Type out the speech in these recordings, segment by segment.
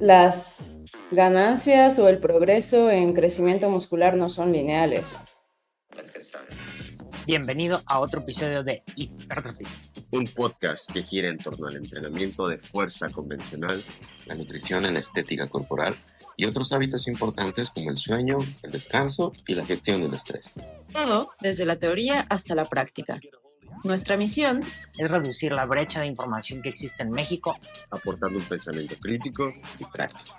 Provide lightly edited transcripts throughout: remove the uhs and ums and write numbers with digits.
Las ganancias o el progreso en crecimiento muscular no son lineales. Bienvenido a otro episodio de Hypertrophy, un podcast que gira en torno al entrenamiento de fuerza convencional, la nutrición en la estética corporal y otros hábitos importantes como el sueño, el descanso y la gestión del estrés. Todo desde la teoría hasta la práctica. Nuestra misión es reducir la brecha de información que existe en México, aportando un pensamiento crítico y práctico.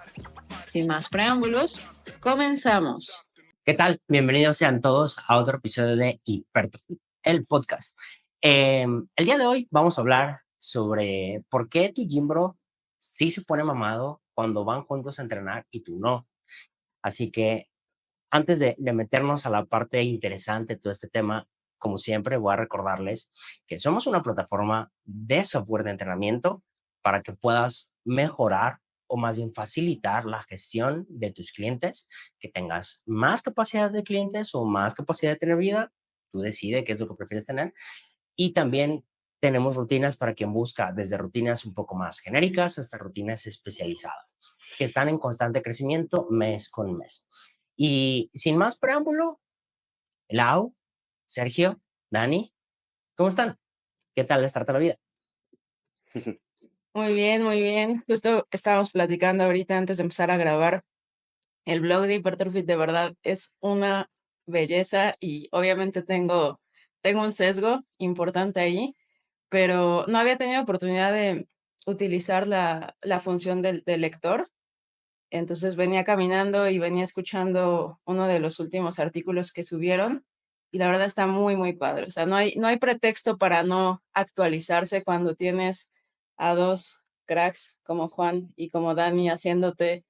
Sin más preámbulos, comenzamos. ¿Qué tal? Bienvenidos sean todos a otro episodio de Hypertrophy, el podcast. El día de hoy vamos a hablar sobre por qué tu gym bro sí se pone mamado cuando van juntos a entrenar y tú no. Así que antes de meternos a la parte interesante de todo este tema, como siempre, voy a recordarles que somos una plataforma de software de entrenamiento para que puedas mejorar o más bien facilitar la gestión de tus clientes, que tengas más capacidad de clientes o más capacidad de tener vida. Tú decides qué es lo que prefieres tener. Y también tenemos rutinas para quien busca, desde rutinas un poco más genéricas hasta rutinas especializadas, que están en constante crecimiento mes con mes. Y sin más preámbulo, Lau, Sergio, Dani, ¿cómo están? ¿Qué tal les trata la vida? Muy bien, muy bien. Justo estábamos platicando ahorita antes de empezar a grabar. El blog de Hypertrophy de verdad es una belleza y obviamente tengo un sesgo importante ahí, pero no había tenido oportunidad de utilizar la función del lector. Entonces venía caminando y venía escuchando uno de los últimos artículos que subieron y la verdad está muy, muy padre. O sea, no hay pretexto para no actualizarse cuando tienes a dos cracks como Juan y como Dani haciéndote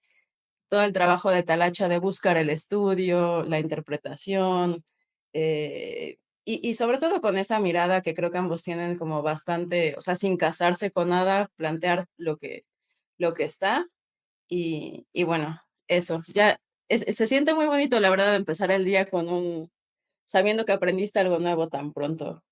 todo el trabajo de talacha de buscar el estudio, la interpretación, y sobre todo con esa mirada que creo que ambos tienen como bastante, o sea, sin casarse con nada, plantear lo que está. Y bueno, eso, ya se siente muy bonito, la verdad, empezar el día sabiendo que aprendiste algo nuevo tan pronto.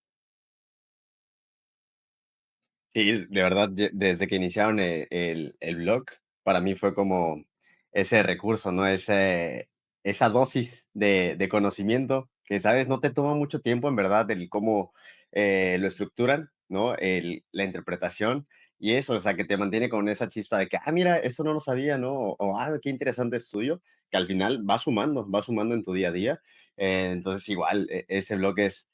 Sí, de verdad, desde que iniciaron el blog, para mí fue como ese recurso, ¿no? Esa dosis de conocimiento que, ¿sabes? No te toma mucho tiempo, en verdad, el cómo lo estructuran, ¿no? La interpretación y eso, o sea, que te mantiene con esa chispa de que, mira, eso no lo sabía, ¿no? Qué interesante estudio, que al final va sumando en tu día a día. Entonces, igual, ese blog es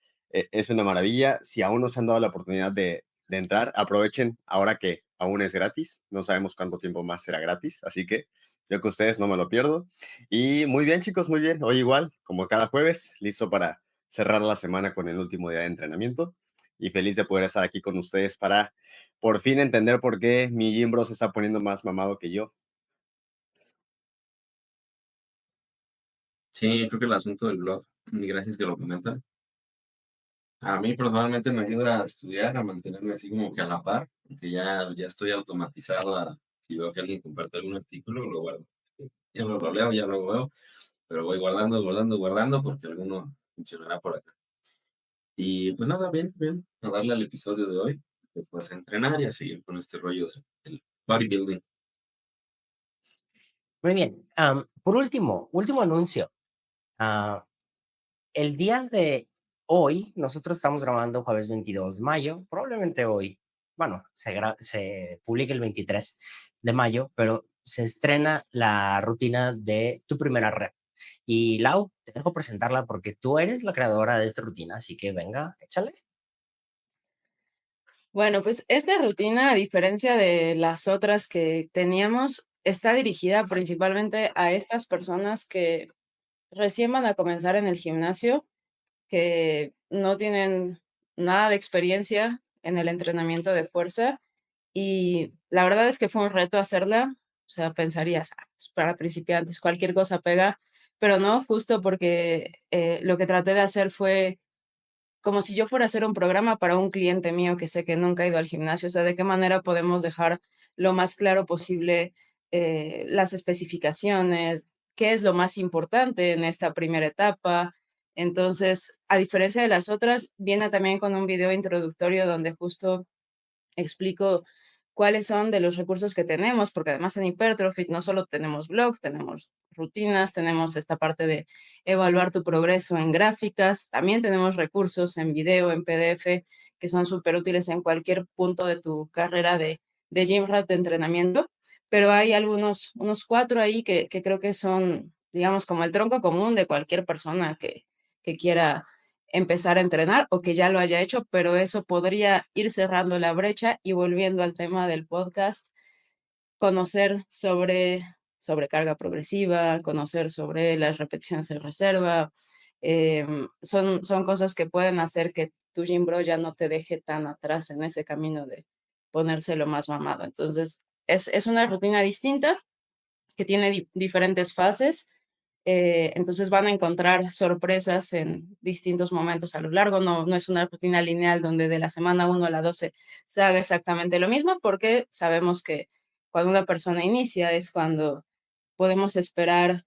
una maravilla. Si aún no se han dado la oportunidad de entrar, aprovechen ahora que aún es gratis, no sabemos cuánto tiempo más será gratis, así que yo con ustedes no me lo pierdo. Y muy bien, chicos, muy bien, hoy igual, como cada jueves, listo para cerrar la semana con el último día de entrenamiento y feliz de poder estar aquí con ustedes para por fin entender por qué mi gym bro se está poniendo más mamado que yo. Sí, creo que el asunto del blog, y gracias que lo comentan. A mí personalmente me ayuda a estudiar, a mantenerme así como que a la par, porque ya estoy automatizado si veo que alguien comparte algún artículo, lo guardo. Ya lo leo, ya lo veo, pero voy guardando, guardando, guardando, porque alguno funcionará por acá. Y pues nada, bien, bien, a darle al episodio de hoy, pues a entrenar y a seguir con este rollo del bodybuilding. Muy bien. Por último anuncio. El día de hoy, nosotros estamos grabando jueves 22 de mayo, probablemente hoy, bueno, se publica el 23 de mayo, pero se estrena la rutina de tu primera rep. Y Lau, te dejo presentarla porque tú eres la creadora de esta rutina, así que venga, échale. Bueno, pues esta rutina, a diferencia de las otras que teníamos, está dirigida principalmente a estas personas que recién van a comenzar en el gimnasio, que no tienen nada de experiencia en el entrenamiento de fuerza. Y la verdad es que fue un reto hacerla. O sea, pensarías, pues para principiantes, cualquier cosa pega, pero no, justo porque lo que traté de hacer fue como si yo fuera a hacer un programa para un cliente mío que sé que nunca ha ido al gimnasio. O sea, de qué manera podemos dejar lo más claro posible las especificaciones, qué es lo más importante en esta primera etapa. Entonces, a diferencia de las otras, viene también con un video introductorio donde justo explico cuáles son de los recursos que tenemos, porque además en Hypertrophy no solo tenemos blog, tenemos rutinas, tenemos esta parte de evaluar tu progreso en gráficas, también tenemos recursos en video, en PDF, que son súper útiles en cualquier punto de tu carrera de gym rat de entrenamiento, pero hay unos 4 ahí que creo que son, digamos, como el tronco común de cualquier persona que quiera empezar a entrenar o que ya lo haya hecho, pero eso podría ir cerrando la brecha y volviendo al tema del podcast, conocer sobre sobrecarga progresiva, conocer sobre las repeticiones de reserva, son cosas que pueden hacer que tu gym bro ya no te deje tan atrás en ese camino de ponérselo más mamado. Entonces, es una rutina distinta que tiene diferentes fases. Entonces van a encontrar sorpresas en distintos momentos a lo largo. No es una rutina lineal donde de la semana 1 a la 12 se haga exactamente lo mismo, porque sabemos que cuando una persona inicia es cuando podemos esperar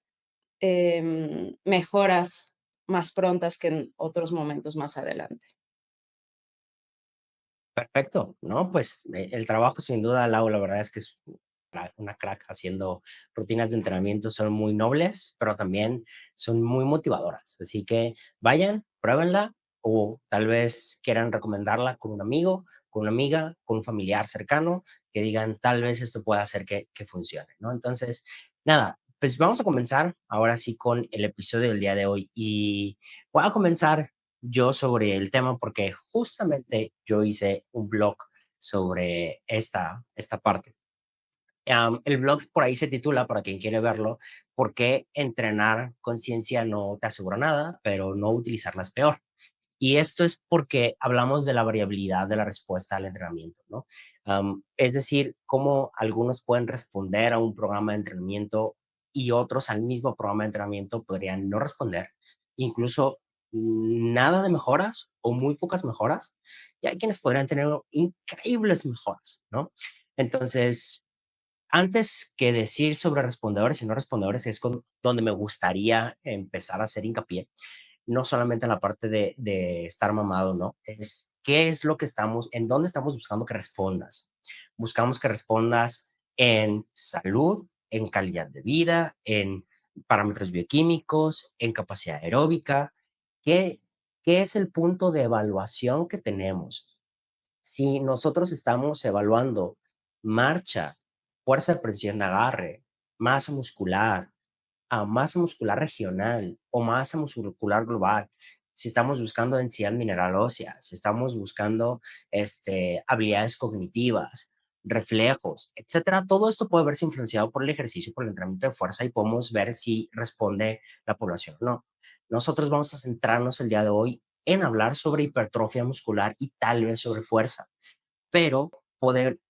mejoras más prontas que en otros momentos más adelante. Perfecto, ¿no? Pues el trabajo sin duda, Lau, la verdad es que es una crack haciendo rutinas de entrenamiento, son muy nobles, pero también son muy motivadoras. Así que vayan, pruébenla o tal vez quieran recomendarla con un amigo, con una amiga, con un familiar cercano, que digan tal vez esto pueda hacer que funcione, ¿no? Entonces, nada, pues vamos a comenzar ahora sí con el episodio del día de hoy y voy a comenzar yo sobre el tema porque justamente yo hice un blog sobre esta parte. El blog por ahí se titula, para quien quiere verlo, ¿por qué entrenar con ciencia no te asegura nada, pero no utilizarla es peor? Y esto es porque hablamos de la variabilidad de la respuesta al entrenamiento, ¿no? Es decir, cómo algunos pueden responder a un programa de entrenamiento y otros al mismo programa de entrenamiento podrían no responder, incluso nada de mejoras o muy pocas mejoras, y hay quienes podrían tener increíbles mejoras, ¿no? Entonces, antes que decir sobre respondedores y no respondedores, es donde me gustaría empezar a hacer hincapié, no solamente en la parte de estar mamado, ¿no? Es qué es lo que estamos, en dónde estamos buscando que respondas. Buscamos que respondas en salud, en calidad de vida, en parámetros bioquímicos, en capacidad aeróbica. ¿Qué, qué es el punto de evaluación que tenemos? Si nosotros estamos evaluando marcha, fuerza de presión de agarre, masa muscular, a masa muscular regional o masa muscular global, si estamos buscando densidad mineral ósea, si estamos buscando habilidades cognitivas, reflejos, etcétera, todo esto puede verse influenciado por el ejercicio, por el entrenamiento de fuerza y podemos ver si responde la población o no. Nosotros vamos a centrarnos el día de hoy en hablar sobre hipertrofia muscular y tal vez sobre fuerza, pero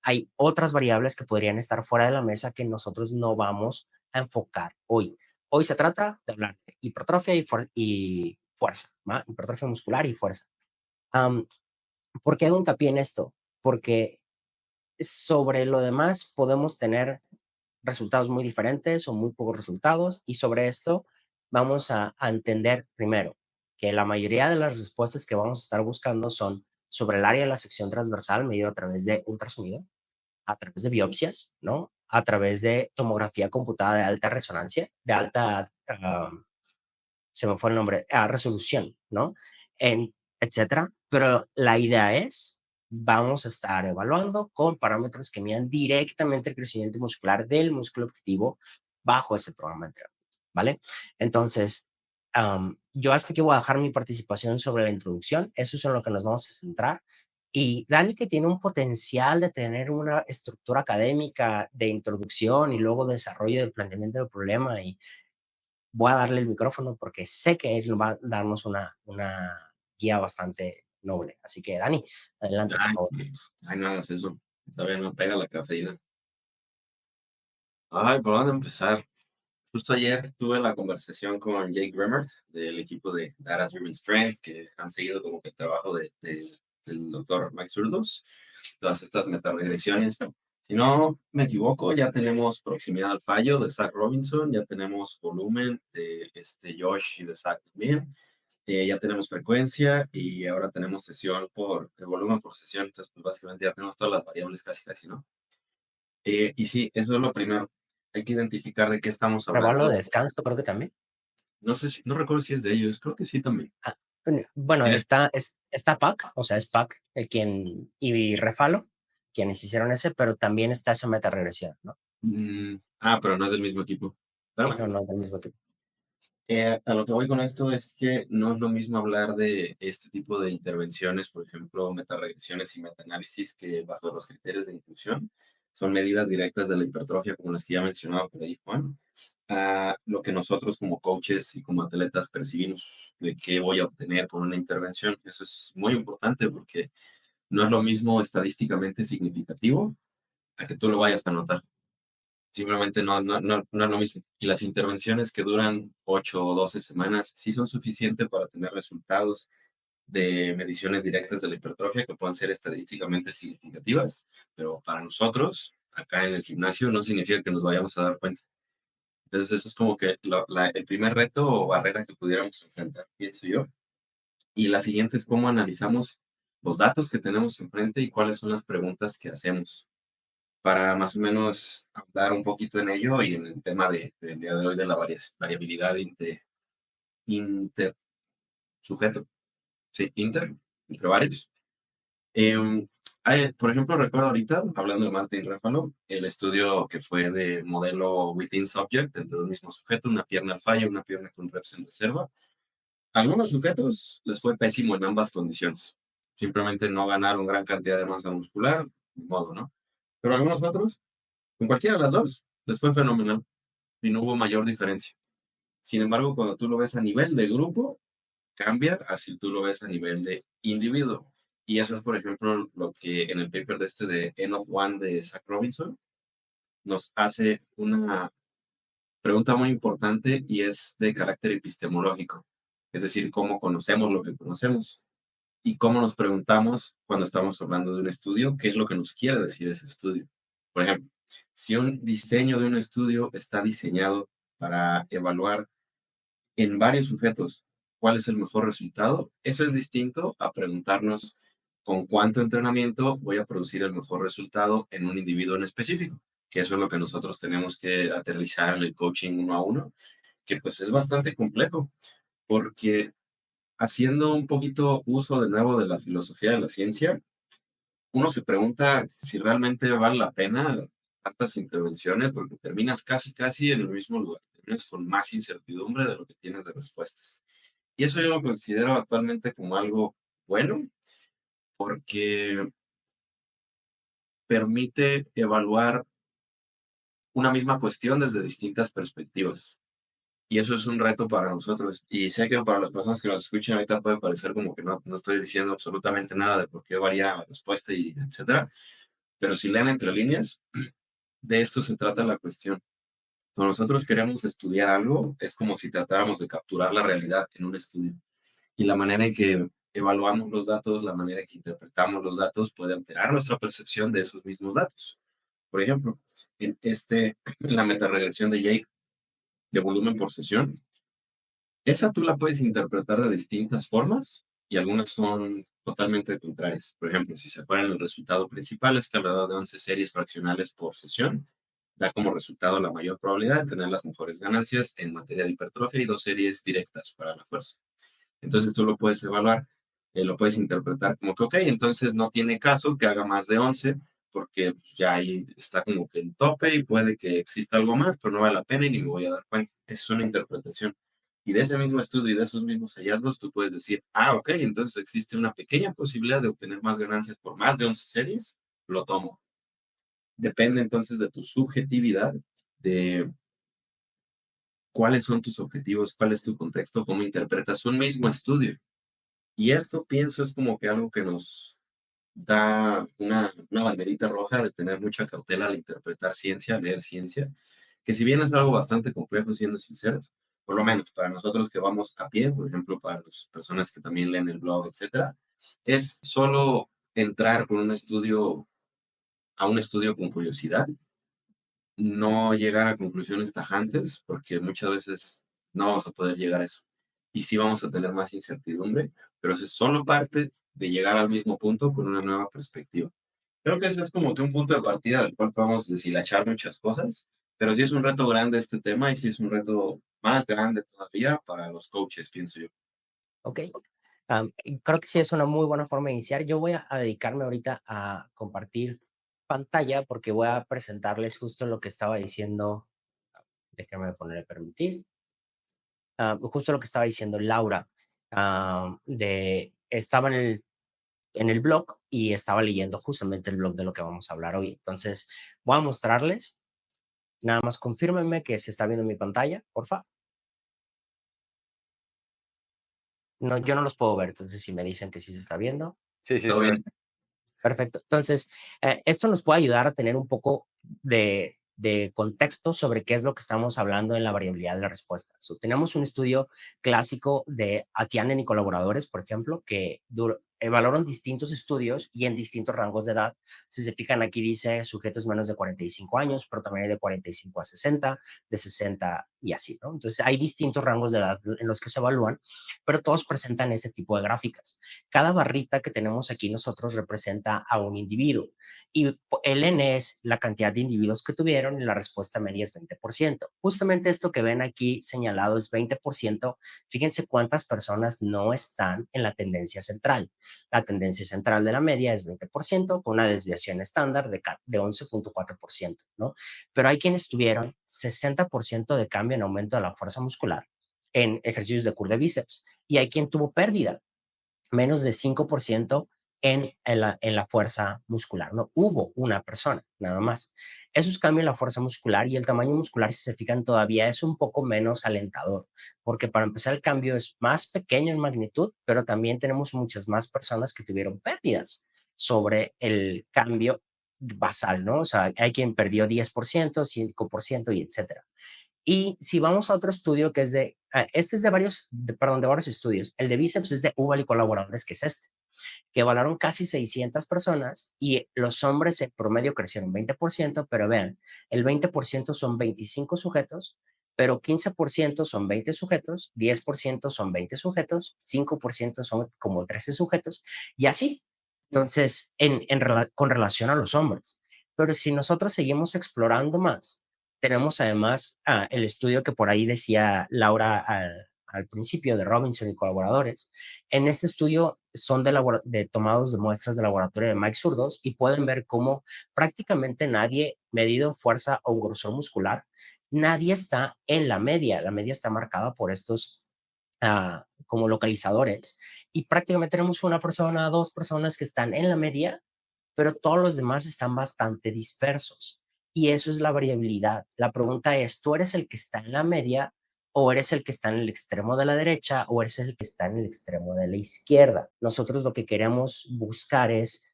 hay otras variables que podrían estar fuera de la mesa que nosotros no vamos a enfocar hoy. Hoy se trata de hablar de hipertrofia y fuerza, ¿va? Hipertrofia muscular y fuerza. Am, ¿Por qué hago hincapié en esto? Porque sobre lo demás podemos tener resultados muy diferentes o muy pocos resultados y sobre esto vamos a entender primero que la mayoría de las respuestas que vamos a estar buscando son sobre el área de la sección transversal medido a través de ultrasonido, a través de biopsias, ¿no? A través de tomografía computada de alta resonancia, de alta, se me fue el nombre, resolución, ¿no? Etcétera. Pero la idea es, vamos a estar evaluando con parámetros que midan directamente el crecimiento muscular del músculo objetivo bajo ese programa de entrenamiento, ¿vale? Entonces, yo hasta aquí voy a dejar mi participación sobre la introducción. Eso es en lo que nos vamos a centrar. Y Dani, que tiene un potencial de tener una estructura académica de introducción y luego desarrollo del planteamiento del problema y voy a darle el micrófono porque sé que él va a darnos una guía bastante noble. Así que, Dani, adelante, por Ay, favor. ay, no hagas eso. Todavía no pega la cafeína. Ay, ¿por dónde empezar? Justo ayer tuve la conversación con Jake Remmert del equipo de Data Driven Strength, que han seguido como que el trabajo del doctor Max Urdos, todas estas metaregresiones. Si no me equivoco, ya tenemos proximidad al fallo de Zach Robinson, ya tenemos volumen de Josh y de Zach también. Ya tenemos frecuencia y ahora tenemos sesión por el volumen por sesión. Entonces, pues básicamente ya tenemos todas las variables casi, casi, ¿no? Y sí, eso es lo primero. Hay que identificar de qué estamos Intervalo de hablando. descanso, creo que también. No sé si, no recuerdo si es de ellos, creo que sí también. Ah, bueno, Tiene- está PAC, o sea, es PAC y Refalo, quienes hicieron ese, pero también está esa meta regresión, ¿no? pero no es del mismo equipo. Pero Sí, bueno, no, no es del mismo equipo. a lo que voy con esto es que no es lo mismo hablar de este tipo de intervenciones, por ejemplo, metaregresiones y metaanálisis, que bajo los criterios de inclusión son medidas directas de la hipertrofia, como las que ya mencionaba por ahí Juan, a lo que nosotros como coaches y como atletas percibimos de qué voy a obtener con una intervención. Eso es muy importante porque no es lo mismo estadísticamente significativo a que tú lo vayas a notar. Simplemente no es lo mismo. Y las intervenciones que duran 8 o 12 semanas sí son suficientes para tener resultados de mediciones directas de la hipertrofia que puedan ser estadísticamente significativas, pero para nosotros, acá en el gimnasio, no significa que nos vayamos a dar cuenta. Entonces, eso es como que el primer reto o barrera que pudiéramos enfrentar, pienso yo. Y la siguiente es cómo analizamos los datos que tenemos enfrente y cuáles son las preguntas que hacemos para más o menos hablar un poquito en ello y en el tema del día de hoy de la variabilidad inter sujeto, sí, entre varios. Em, por ejemplo, recuerdo ahorita, hablando de Martin Ráfalo, el estudio que fue de modelo within subject, entre un mismo sujeto, una pierna al fallo, una pierna con reps en reserva. Algunos sujetos les fue pésimo en ambas condiciones. Simplemente no ganaron gran cantidad de masa muscular, de modo, ¿no? Pero algunos otros, con cualquiera de las dos, les fue fenomenal y no hubo mayor diferencia. Sin embargo, cuando tú lo ves a nivel de grupo, cambia así tú lo ves a nivel de individuo. Y eso es, por ejemplo, lo que en el paper de de N of One de Zach Robinson nos hace una pregunta muy importante y es de carácter epistemológico. Es decir, cómo conocemos lo que conocemos y cómo nos preguntamos cuando estamos hablando de un estudio, qué es lo que nos quiere decir ese estudio. Por ejemplo, si un diseño de un estudio está diseñado para evaluar en varios sujetos cuál es el mejor resultado, eso es distinto a preguntarnos con cuánto entrenamiento voy a producir el mejor resultado en un individuo en específico, que eso es lo que nosotros tenemos que aterrizar en el coaching uno a uno, que pues es bastante complejo, porque haciendo un poquito uso de nuevo de la filosofía de la ciencia, uno se pregunta si realmente vale la pena tantas intervenciones, porque terminas casi en el mismo lugar, terminas con más incertidumbre de lo que tienes de respuestas. Y eso yo lo considero actualmente como algo bueno, porque permite evaluar una misma cuestión desde distintas perspectivas. Y eso es un reto para nosotros. Y sé que para las personas que nos escuchan ahorita puede parecer como que no estoy diciendo absolutamente nada de por qué varía la respuesta y etcétera. Pero si leen entre líneas, de esto se trata la cuestión. Cuando nosotros queremos estudiar algo, es como si tratáramos de capturar la realidad en un estudio. Y la manera en que evaluamos los datos, la manera en que interpretamos los datos puede alterar nuestra percepción de esos mismos datos. Por ejemplo, en la metaregresión de Jake de volumen por sesión, esa tú la puedes interpretar de distintas formas y algunas son totalmente contrarias. Por ejemplo, si se acuerdan, el resultado principal es que alrededor de 11 series fraccionales por sesión da como resultado la mayor probabilidad de tener las mejores ganancias en materia de hipertrofia y 2 series directas para la fuerza. Entonces tú lo puedes evaluar, lo puedes interpretar como que, ok, entonces no tiene caso que haga más de 11 porque pues, ya ahí está como que el tope y puede que exista algo más, pero no vale la pena y ni me voy a dar cuenta. Es una interpretación. Y de ese mismo estudio y de esos mismos hallazgos, tú puedes decir, ok, entonces existe una pequeña posibilidad de obtener más ganancias por más de 11 series, lo tomo. Depende entonces de tu subjetividad, de cuáles son tus objetivos, cuál es tu contexto, cómo interpretas un mismo estudio. Y esto pienso es como que algo que nos da una banderita roja de tener mucha cautela al interpretar ciencia, leer ciencia, que si bien es algo bastante complejo, siendo sinceros, por lo menos para nosotros que vamos a pie, por ejemplo, para las personas que también leen el blog, etcétera, es solo entrar con un estudio a un estudio con curiosidad, no llegar a conclusiones tajantes, porque muchas veces no vamos a poder llegar a eso. Y sí vamos a tener más incertidumbre, pero eso es solo parte de llegar al mismo punto con una nueva perspectiva. Creo que ese es como que un punto de partida del cual podemos deshilachar muchas cosas, pero sí es un reto grande este tema y sí es un reto más grande todavía para los coaches, pienso yo. ¿ok? Y creo que sí es una muy buena forma de iniciar. Yo voy a dedicarme ahorita a compartir pantalla porque voy a presentarles justo lo que estaba diciendo. Déjenme ponerle permitir. Justo lo que estaba diciendo Laura. Estaba en el blog y estaba leyendo justamente el blog de lo que vamos a hablar hoy. Entonces, voy a mostrarles. Nada más confírmenme que se está viendo mi pantalla, porfa. No, yo no los puedo ver, entonces si me dicen que sí se está viendo. Sí, sí, ¿Todo sí. bien? Perfecto. Entonces, esto nos puede ayudar a tener un poco de contexto sobre qué es lo que estamos hablando en la variabilidad de la respuesta. Tenemos un estudio clásico de Atianen y colaboradores, por ejemplo, que valoran distintos estudios y en distintos rangos de edad. Si se fijan, aquí dice sujetos menos de 45 años, pero también hay de 45 a 60, de 60 y así, ¿no? Entonces, hay distintos rangos de edad en los que se evalúan, pero todos presentan este tipo de gráficas. Cada barrita que tenemos aquí nosotros representa a un individuo y el N es la cantidad de individuos que tuvieron y la respuesta media es 20%. Justamente esto que ven aquí señalado es 20%. Fíjense cuántas personas no están en la tendencia central. La tendencia central de la media es 20% con una desviación estándar de 11.4%, ¿no? Pero hay quienes tuvieron 60% de cambio en aumento de la fuerza muscular en ejercicios de curl de bíceps y hay quien tuvo pérdida menos de 5% en la fuerza muscular. No hubo una persona, nada más. Esos cambios en la fuerza muscular y el tamaño muscular, si se fijan, todavía es un poco menos alentador, porque para empezar el cambio es más pequeño en magnitud, pero también tenemos muchas más personas que tuvieron pérdidas sobre el cambio basal, ¿no? O sea, hay quien perdió 10%, 5% y etcétera. Y si vamos a otro estudio que es este es de de varios estudios. El de bíceps es de Ubal y colaboradores, que es este, que evaluaron casi 600 personas y los hombres en promedio crecieron 20%, pero vean, el 20% son 25 sujetos, pero 15% son 20 sujetos, 10% son 20 sujetos, 5% son como 13 sujetos y así. Entonces, con relación a los hombres. Pero si nosotros seguimos explorando más, tenemos además el estudio que por ahí decía Laura al principio de Robinson y colaboradores. En este estudio son de tomados de muestras de laboratorio de Mike Zurdos y pueden ver cómo prácticamente nadie medido en fuerza o en grosor muscular, nadie está en la media. La media está marcada por estos como localizadores y prácticamente tenemos una persona, dos personas que están en la media, pero todos los demás están bastante dispersos. Y eso es la variabilidad. La pregunta es, ¿tú eres el que está en la media o eres el que está en el extremo de la derecha o eres el que está en el extremo de la izquierda? Nosotros lo que queremos buscar es,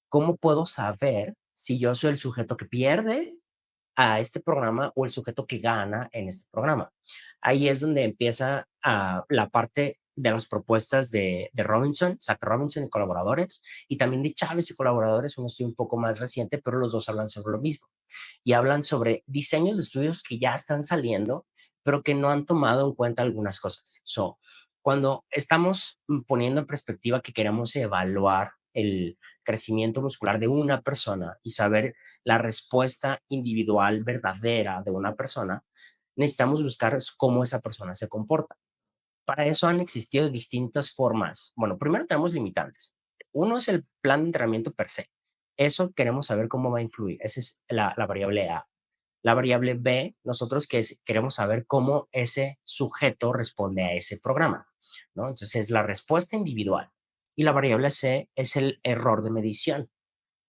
¿cómo puedo saber si yo soy el sujeto que pierde a este programa o el sujeto que gana en este programa? Ahí es donde empieza la parte de las propuestas de Robinson, Zach Robinson y colaboradores, y también de Chávez y colaboradores, uno estudio un poco más reciente, pero los dos hablan sobre lo mismo. Y hablan sobre diseños de estudios que ya están saliendo, pero que no han tomado en cuenta algunas cosas. Cuando estamos poniendo en perspectiva que queremos evaluar el crecimiento muscular de una persona y saber la respuesta individual verdadera de una persona, necesitamos buscar cómo esa persona se comporta. Para eso han existido distintas formas. Bueno, primero tenemos limitantes. Uno es el plan de entrenamiento per se. Eso queremos saber cómo va a influir. Esa es la variable A. La variable B, nosotros queremos saber cómo ese sujeto responde a ese programa, ¿no? Entonces es la respuesta individual. Y la variable C es el error de medición.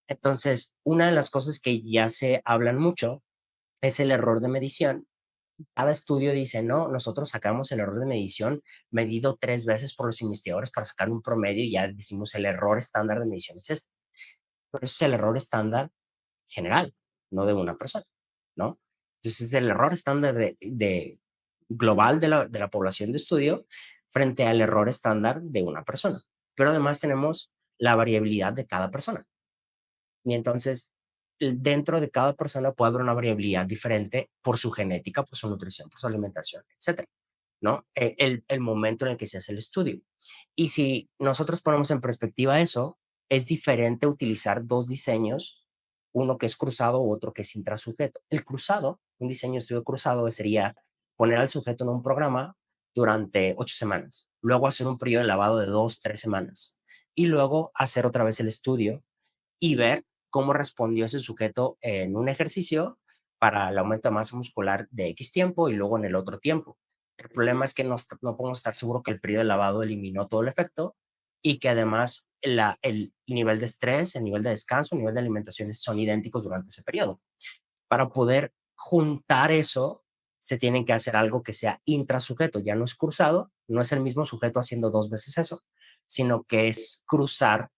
Entonces, una de las cosas que ya se hablan mucho es el error de medición. Cada estudio dice, no, nosotros sacamos el error de medición medido 3 veces por los investigadores para sacar un promedio y ya decimos el error estándar de medición es este. Pero ese es el error estándar general, no de una persona, ¿no? Entonces es el error estándar de global de la población de estudio frente al error estándar de una persona. Pero además tenemos la variabilidad de cada persona. Y entonces, dentro de cada persona puede haber una variabilidad diferente por su genética, por su nutrición, por su alimentación, etcétera, ¿no? El momento en el que se hace el estudio. Y si nosotros ponemos en perspectiva eso, es diferente utilizar dos diseños, uno que es cruzado u otro que es intrasujeto. El cruzado, un diseño de estudio cruzado sería poner al sujeto en un programa durante 8 semanas, luego hacer un periodo de lavado de 2, 3 semanas y luego hacer otra vez el estudio y ver cómo respondió ese sujeto en un ejercicio para el aumento de masa muscular de X tiempo y luego en el otro tiempo. El problema es que no podemos estar seguros que el periodo de lavado eliminó todo el efecto y que además el nivel de estrés, el nivel de descanso, el nivel de alimentación son idénticos durante ese periodo. Para poder juntar eso, se tiene que hacer algo que sea intrasujeto, ya no es cruzado, no es el mismo sujeto haciendo 2 veces eso, sino que es cruzar.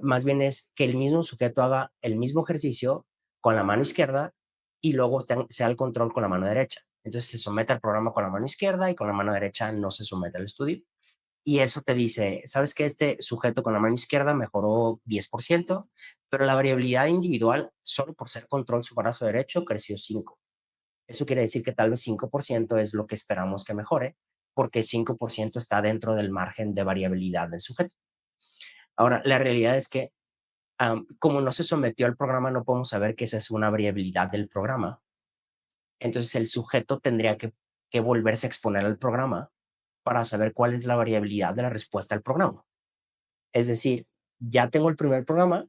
Más bien es que el mismo sujeto haga el mismo ejercicio con la mano izquierda y luego sea el control con la mano derecha. Entonces se somete al programa con la mano izquierda y con la mano derecha no se somete al estudio. Y eso te dice, ¿sabes que este sujeto con la mano izquierda mejoró 10%, pero la variabilidad individual, solo por ser control su brazo derecho, creció 5? Eso quiere decir que tal vez 5% es lo que esperamos que mejore, porque 5% está dentro del margen de variabilidad del sujeto. Ahora, la realidad es que como no se sometió al programa, no podemos saber que esa es una variabilidad del programa. Entonces el sujeto tendría que volverse a exponer al programa para saber cuál es la variabilidad de la respuesta al programa. Es decir, ya tengo el primer programa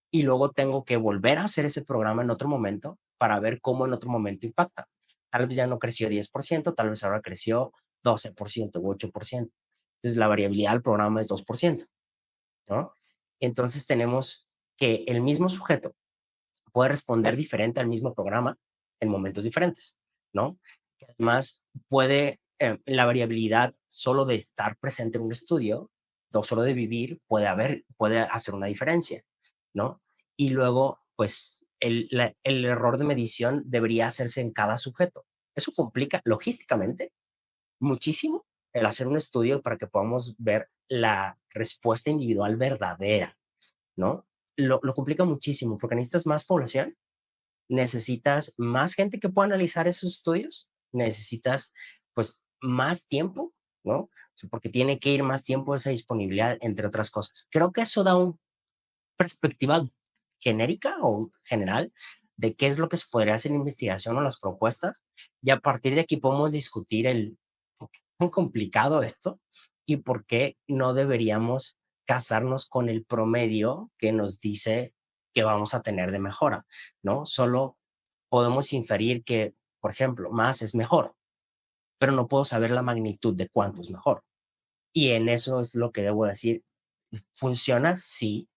y luego tengo que volver a hacer ese programa en otro momento para ver cómo en otro momento impacta. Tal vez ya no creció 10%, tal vez ahora creció 12% u 8%. Entonces la variabilidad del programa es 2%, ¿no? Entonces tenemos que el mismo sujeto puede responder diferente al mismo programa en momentos diferentes, ¿no? Que además puede, la variabilidad solo de estar presente en un estudio, o solo de vivir, puede hacer una diferencia, ¿no? Y luego, pues, el error de medición debería hacerse en cada sujeto. Eso complica logísticamente muchísimo el hacer un estudio para que podamos ver la respuesta individual verdadera, ¿no? Lo complica muchísimo porque necesitas más población, necesitas más gente que pueda analizar esos estudios, necesitas pues más tiempo, ¿no? O sea, porque tiene que ir más tiempo esa disponibilidad, entre otras cosas. Creo que eso da una perspectiva genérica o general de qué es lo que se podría hacer en investigación o las propuestas, y a partir de aquí podemos discutir el por qué es tan complicado esto y por qué no deberíamos casarnos con el promedio que nos dice que vamos a tener de mejora, ¿no? Solo podemos inferir que, por ejemplo, más es mejor, pero no puedo saber la magnitud de cuánto es mejor. Y en eso es lo que debo decir. ¿Funciona? Sí,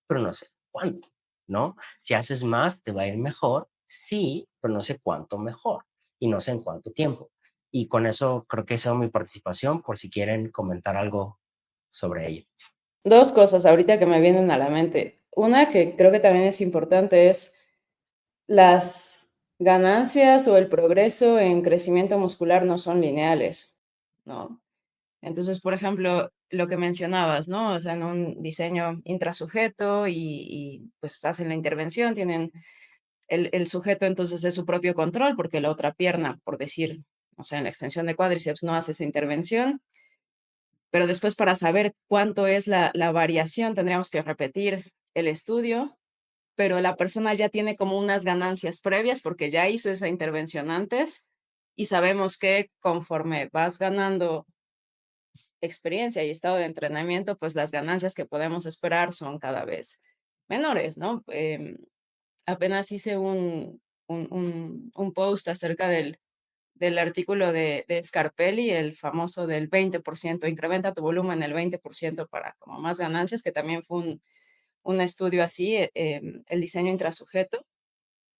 pero no sé cuánto, ¿no? Si haces más, te va a ir mejor, sí, pero no sé cuánto mejor y no sé en cuánto tiempo. Y con eso creo que esa es mi participación, por si quieren comentar algo sobre ello. Dos cosas ahorita que me vienen a la mente. Una que creo que también es importante es las ganancias o el progreso en crecimiento muscular no son lineales, ¿no? Entonces, por ejemplo, lo que mencionabas, ¿no? O sea, en un diseño intrasujeto pues hacen la intervención, tienen el sujeto entonces es su propio control porque la otra pierna, por decir, o sea, en la extensión de cuádriceps no hace esa intervención, pero después para saber cuánto es la variación tendríamos que repetir el estudio, pero la persona ya tiene como unas ganancias previas porque ya hizo esa intervención antes y sabemos que conforme vas ganando experiencia y estado de entrenamiento, pues las ganancias que podemos esperar son cada vez menores, ¿no? Apenas hice un post acerca del artículo de Scarpelli, el famoso del 20%, incrementa tu volumen el 20% para como más ganancias, que también fue un estudio así, el diseño intrasujeto.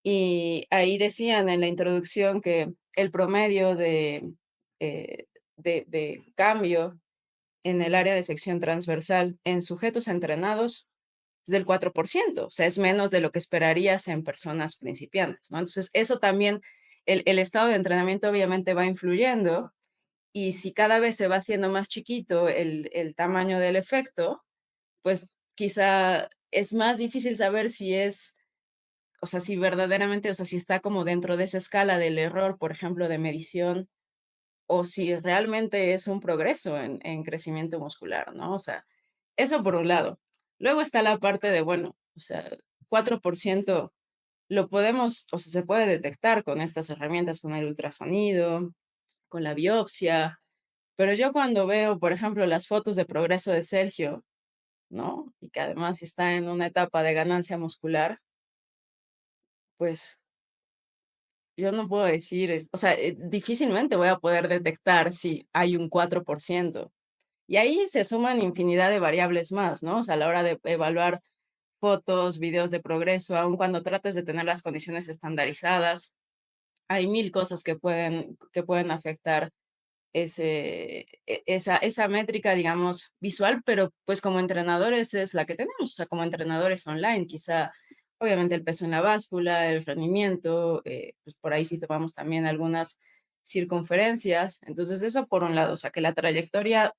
Y ahí decían en la introducción que el promedio eh, de cambio en el área de sección transversal en sujetos entrenados es del 4%, o sea, es menos de lo que esperarías en personas principiantes, ¿no? Entonces, eso también, el estado de entrenamiento obviamente va influyendo y si cada vez se va haciendo más chiquito el tamaño del efecto, pues quizá es más difícil saber si es, o sea, si verdaderamente, o sea, si está como dentro de esa escala del error, por ejemplo, de medición o si realmente es un progreso en crecimiento muscular, ¿no? O sea, eso por un lado. Luego está la parte de, bueno, o sea, 4% lo podemos, o sea, se puede detectar con estas herramientas, con el ultrasonido, con la biopsia, pero yo cuando veo, por ejemplo, las fotos de progreso de Sergio, ¿no? Y que además está en una etapa de ganancia muscular, pues yo no puedo decir, o sea, difícilmente voy a poder detectar si hay un 4%. Y ahí se suman infinidad de variables más, ¿no? O sea, a la hora de evaluar fotos, videos de progreso, aun cuando trates de tener las condiciones estandarizadas, hay mil cosas que pueden afectar esa métrica, digamos, visual, pero pues como entrenadores es la que tenemos, o sea, como entrenadores online, quizá, obviamente el peso en la báscula, el rendimiento, pues por ahí sí tomamos también algunas circunferencias. Entonces, eso por un lado, o sea, que la trayectoria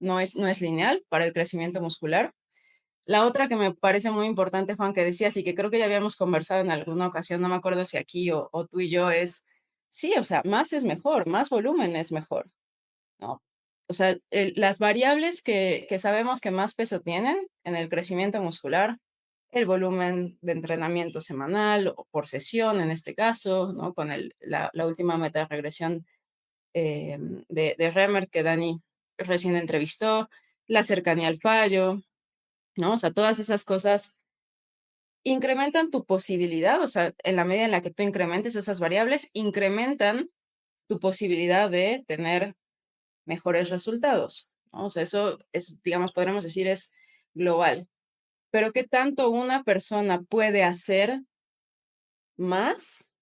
no es lineal para el crecimiento muscular. La otra que me parece muy importante, Juan, que decías y que creo que ya habíamos conversado en alguna ocasión, no me acuerdo si aquí o tú y yo, es, sí, o sea, más es mejor, más volumen es mejor, ¿no? O sea, las variables que sabemos que más peso tienen en el crecimiento muscular, el volumen de entrenamiento semanal o por sesión en este caso, ¿no? Con la última meta de regresión de Remer que Dani recién entrevistó, la cercanía al fallo, ¿no? O sea, todas esas cosas incrementan tu posibilidad, o sea, en la medida en la que tú incrementes esas variables, incrementan tu posibilidad de tener mejores resultados, ¿no? O sea, eso es, digamos, podremos decir, es global. Pero ¿qué tanto una persona puede hacer más?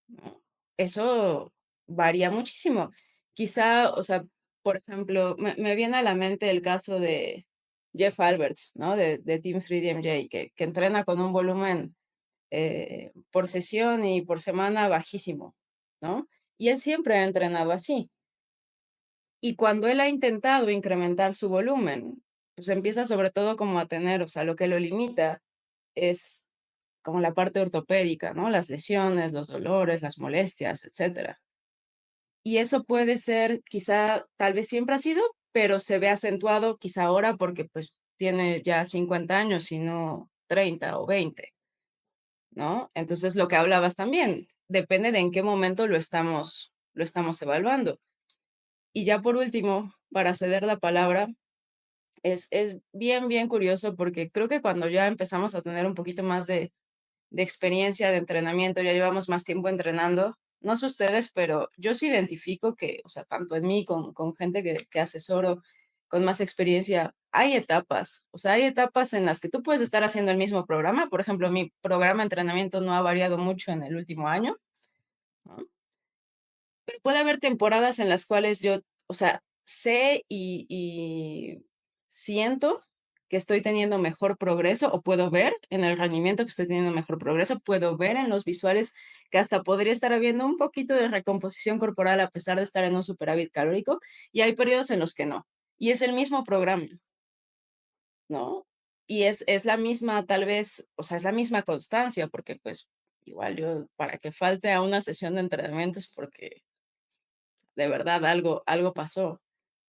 ¿No? Eso varía muchísimo. Quizá, o sea, por ejemplo, me viene a la mente el caso de Jeff Alberts, ¿no? De Team 3DMJ, que entrena con un volumen por sesión y por semana bajísimo, ¿no? Y él siempre ha entrenado así. Y cuando él ha intentado incrementar su volumen, pues empieza sobre todo como a tener, o sea, lo que lo limita es como la parte ortopédica, ¿no? Las lesiones, los dolores, las molestias, etcétera. Y eso puede ser, quizá, tal vez siempre ha sido, pero se ve acentuado quizá ahora porque pues tiene ya 50 años y no 30 o 20, ¿no? Entonces, lo que hablabas también, depende de en qué momento lo estamos evaluando. Y ya por último, para ceder la palabra, es bien, bien curioso porque creo que cuando ya empezamos a tener un poquito más de experiencia, de entrenamiento, ya llevamos más tiempo entrenando. No sé ustedes, pero yo sí identifico que, o sea, tanto en mí, con gente que asesoro con más experiencia, hay etapas, o sea, hay etapas en las que tú puedes estar haciendo el mismo programa. Por ejemplo, mi programa de entrenamiento no ha variado mucho en el último año, ¿no? Pero puede haber temporadas en las cuales yo, o sea, sé y siento que estoy teniendo mejor progreso o puedo ver en el rendimiento que estoy teniendo mejor progreso, puedo ver en los visuales que hasta podría estar habiendo un poquito de recomposición corporal a pesar de estar en un superávit calórico y hay periodos en los que no. Y es el mismo programa, ¿no? Y es la misma, tal vez, o sea, es la misma constancia, porque pues igual yo, para que falte a una sesión de entrenamiento es porque de verdad algo pasó,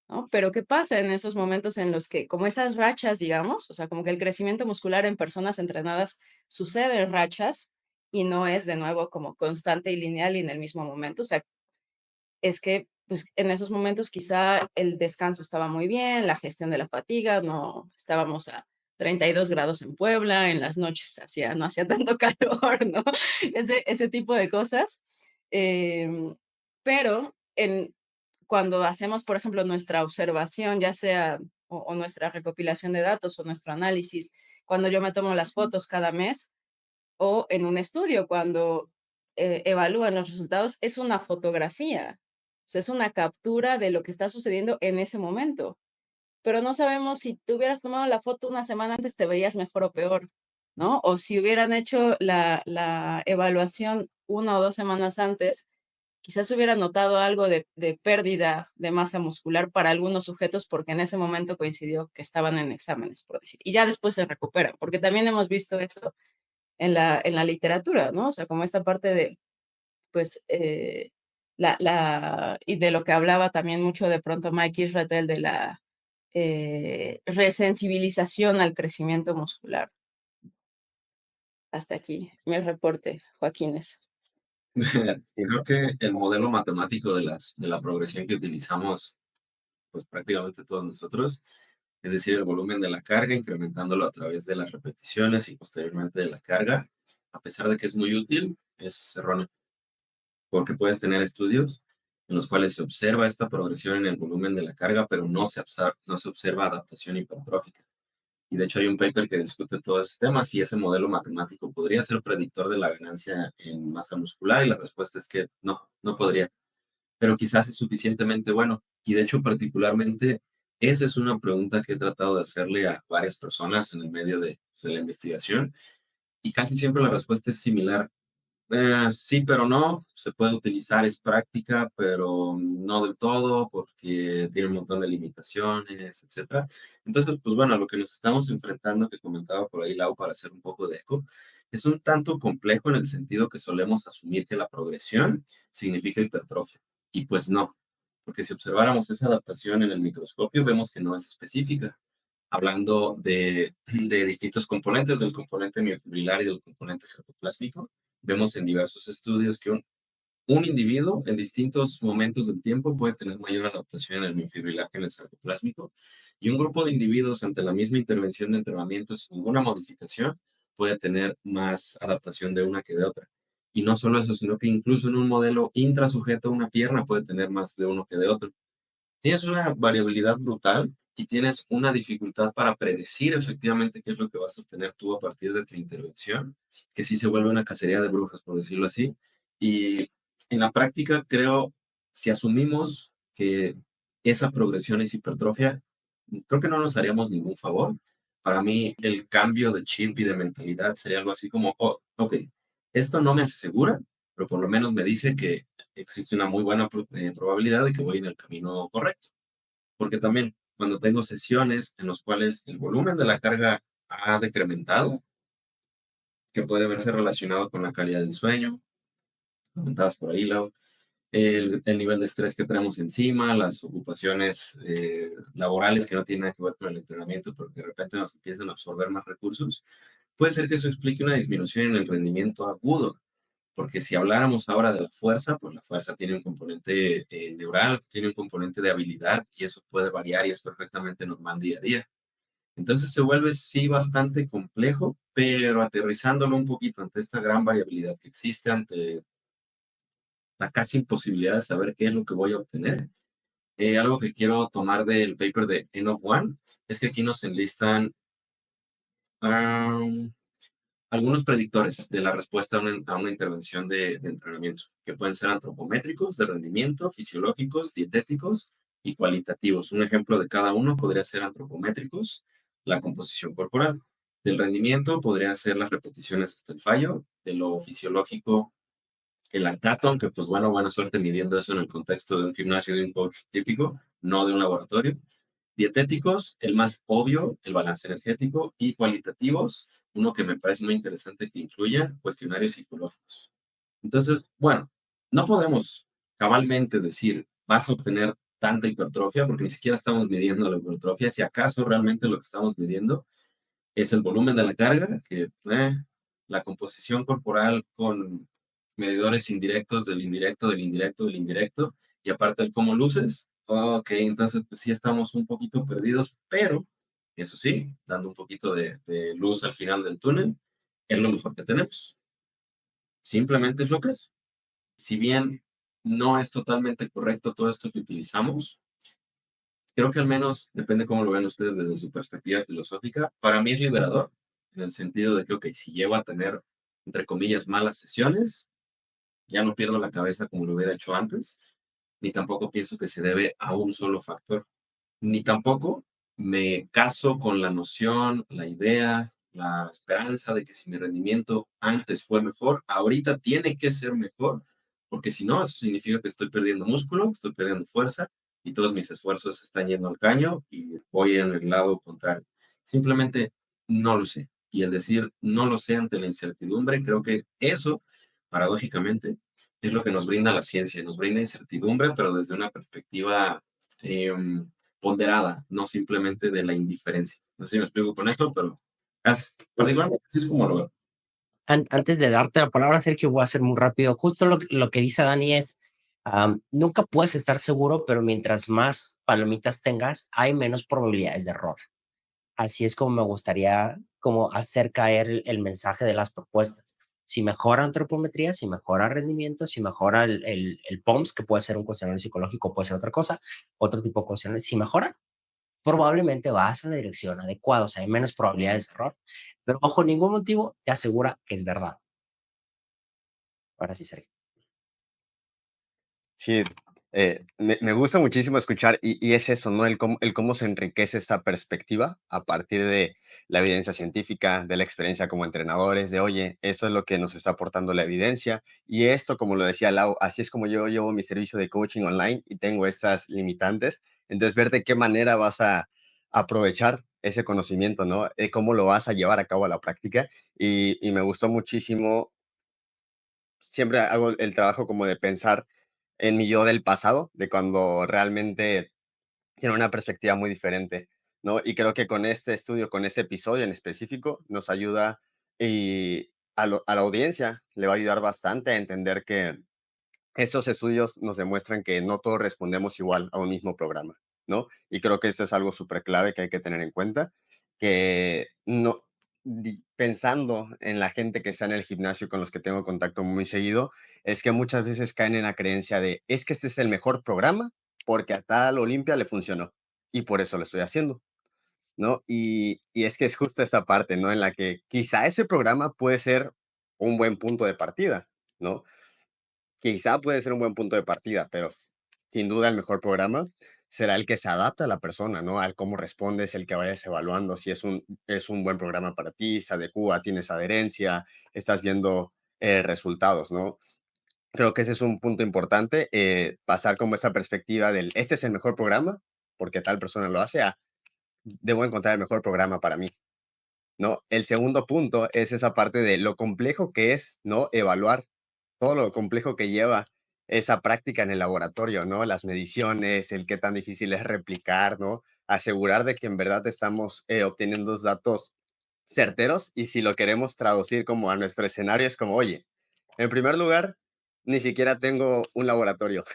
¿no? Pero ¿qué pasa en esos momentos en los que, como esas rachas, digamos, o sea, como que el crecimiento muscular en personas entrenadas sucede en rachas y no es de nuevo como constante y lineal y en el mismo momento? O sea, es que pues, en esos momentos quizá el descanso estaba muy bien, la gestión de la fatiga, no estábamos a 32 grados en Puebla, en las noches no hacía tanto calor, ¿no? Ese tipo de cosas. Em, pero cuando hacemos, por ejemplo, nuestra observación, ya sea o nuestra recopilación de datos o nuestro análisis, cuando yo me tomo las fotos cada mes, o en un estudio cuando evalúan los resultados, es una fotografía, o sea, es una captura de lo que está sucediendo en ese momento, pero no sabemos si tú hubieras tomado la foto una semana antes, te veías mejor o peor, ¿no? O si hubieran hecho la evaluación 1 o 2 semanas antes, quizás hubiera notado algo de pérdida de masa muscular para algunos sujetos porque en ese momento coincidió que estaban en exámenes, por decir, y ya después se recuperan, porque también hemos visto eso en la literatura, ¿no? O sea, como esta parte de, pues, y de lo que hablaba también mucho de pronto Mike Israel resensibilización al crecimiento muscular. Hasta aquí mi reporte, Joaquines. Creo que el modelo matemático de la progresión que utilizamos, pues prácticamente todos nosotros, es decir, el volumen de la carga, incrementándolo a través de las repeticiones y posteriormente de la carga, a pesar de que es muy útil, es erróneo, porque puedes tener estudios en los cuales se observa esta progresión en el volumen de la carga, pero no se observa adaptación hipertrófica. Y de hecho hay un paper que discute todo ese tema, si ese modelo matemático podría ser predictor de la ganancia en masa muscular, y la respuesta es que no, no podría, pero quizás es suficientemente bueno. Y de hecho, particularmente, esa es una pregunta que he tratado de hacerle a varias personas en el medio de la investigación, y casi siempre la respuesta es similar. Sí, pero no, se puede utilizar, es práctica, pero no del todo porque tiene un montón de limitaciones, etcétera. Entonces, pues bueno, a lo que nos estamos enfrentando, que comentaba por ahí Lau para hacer un poco de eco, es un tanto complejo en el sentido que solemos asumir que la progresión significa hipertrofia. Y pues no, porque si observáramos esa adaptación en el microscopio, vemos que no es específica. Hablando de distintos componentes, del componente miofibrilar y del componente sarcoplásmico, vemos en diversos estudios que un individuo en distintos momentos del tiempo puede tener mayor adaptación en el miofibrilar que en el sarcoplásmico, y un grupo de individuos ante la misma intervención de entrenamiento sin ninguna modificación puede tener más adaptación de una que de otra. Y no solo eso, sino que incluso en un modelo intrasujeto una pierna puede tener más de uno que de otro. Tienes una variabilidad brutal y tienes una dificultad para predecir efectivamente qué es lo que vas a obtener tú a partir de tu intervención, que sí se vuelve una cacería de brujas, por decirlo así. Y en la práctica, creo, si asumimos que esa progresión es hipertrofia, creo que no nos haríamos ningún favor. Para mí, el cambio de chip y de mentalidad sería algo así como, oh, ok, esto no me asegura, pero por lo menos me dice que existe una muy buena probabilidad de que voy en el camino correcto. Porque también cuando tengo sesiones en las cuales el volumen de la carga ha decrementado, que puede verse relacionado con la calidad del sueño, comentabas por ahí, Lau, el nivel de estrés que tenemos encima, las ocupaciones laborales que no tienen nada que ver con el entrenamiento, porque de repente nos empiezan a absorber más recursos, puede ser que eso explique una disminución en el rendimiento agudo. Porque si habláramos ahora de la fuerza, pues la fuerza tiene un componente neural, tiene un componente de habilidad, y eso puede variar y es perfectamente normal día a día. Entonces se vuelve sí bastante complejo, pero aterrizándolo un poquito ante esta gran variabilidad que existe, ante la casi imposibilidad de saber qué es lo que voy a obtener. Algo que quiero tomar del paper de N of One es que aquí nos enlistan um, algunos predictores de la respuesta a una intervención de entrenamiento, que pueden ser antropométricos, de rendimiento, fisiológicos, dietéticos y cualitativos. Un ejemplo de cada uno podría ser antropométricos, la composición corporal. Del rendimiento podría ser las repeticiones hasta el fallo. De lo fisiológico, el lactato, aunque pues bueno, buena suerte midiendo eso en el contexto de un gimnasio de un coach típico, no de un laboratorio. Dietéticos, el más obvio, el balance energético, y cualitativos, uno que me parece muy interesante que incluya cuestionarios psicológicos. Entonces, bueno, no podemos cabalmente decir vas a obtener tanta hipertrofia porque ni siquiera estamos midiendo la hipertrofia. Si acaso realmente lo que estamos midiendo es el volumen de la carga, que la composición corporal con medidores indirectos del indirecto, del indirecto, del indirecto, y aparte el cómo luces. Ok, entonces pues sí estamos un poquito perdidos, pero eso sí, dando un poquito de luz al final del túnel, es lo mejor que tenemos. Simplemente es lo que es. Si bien no es totalmente correcto todo esto que utilizamos, creo que al menos, depende cómo lo vean ustedes desde su perspectiva filosófica, para mí es liberador, en el sentido de que, ok, si llego a tener, entre comillas, malas sesiones, ya no pierdo la cabeza como lo hubiera hecho antes, ni tampoco pienso que se debe a un solo factor, ni tampoco me caso con la noción, la idea, la esperanza de que si mi rendimiento antes fue mejor, ahorita tiene que ser mejor, porque si no, eso significa que estoy perdiendo músculo, que estoy perdiendo fuerza, y todos mis esfuerzos se están yendo al caño y voy en el lado contrario. Simplemente no lo sé. Y el decir no lo sé ante la incertidumbre, creo que eso, paradójicamente, es lo que nos brinda la ciencia. Nos brinda incertidumbre, pero desde una perspectiva ponderada, no simplemente de la indiferencia. No sé si me explico con eso, pero particularmente así es como lo veo. Antes de darte la palabra, Sergio, voy a ser muy rápido. Justo lo que dice Dani es, nunca puedes estar seguro, pero mientras más palomitas tengas, hay menos probabilidades de error. Así es como me gustaría como hacer caer el mensaje de las propuestas. Si mejora antropometría, si mejora rendimiento, si mejora el POMS, que puede ser un cuestionario psicológico, puede ser otra cosa, otro tipo de cuestionario, si mejora, probablemente vas en la dirección adecuada, o sea, hay menos probabilidades de error, pero bajo ningún motivo te asegura que es verdad. Ahora sí, Sergio. Sí, me gusta muchísimo escuchar y es eso, ¿no? El cómo se enriquece esta perspectiva a partir de la evidencia científica, de la experiencia como entrenadores, de, oye, eso es lo que nos está aportando la evidencia y esto, como lo decía Lau, así es como yo llevo mi servicio de coaching online y tengo estas limitantes. Entonces, ver de qué manera vas a aprovechar ese conocimiento, ¿no? Cómo lo vas a llevar a cabo a la práctica y me gustó muchísimo. Siempre hago el trabajo como de pensar en mi yo del pasado, de cuando realmente tiene una perspectiva muy diferente, ¿no? Y creo que con este estudio, con este episodio en específico, nos ayuda y a la audiencia le va a ayudar bastante a entender que estos estudios nos demuestran que no todos respondemos igual a un mismo programa, ¿no? Y creo que esto es algo súper clave que hay que tener en cuenta, que no, pensando en la gente que está en el gimnasio con los que tengo contacto muy seguido, es que muchas veces caen en la creencia de, es que este es el mejor programa porque a tal Olimpia le funcionó y por eso lo estoy haciendo, ¿no? Y es que es justo esta parte, ¿no? En la que quizá ese programa puede ser un buen punto de partida, ¿no? Quizá puede ser un buen punto de partida, pero sin duda el mejor programa será el que se adapta a la persona, ¿no? Al cómo respondes, el que vayas evaluando si es un buen programa para ti, se adecua, tienes adherencia, estás viendo resultados, ¿no? Creo que ese es un punto importante, pasar como esa perspectiva del, este es el mejor programa, porque tal persona lo hace, a, debo encontrar el mejor programa para mí, ¿no? El segundo punto es esa parte de lo complejo que es, ¿no? Evaluar todo lo complejo que lleva esa práctica en el laboratorio, ¿no? Las mediciones, el qué tan difícil es replicar, ¿no? Asegurar de que en verdad estamos obteniendo datos certeros y si lo queremos traducir como a nuestro escenario es como, oye, en primer lugar, ni siquiera tengo un laboratorio.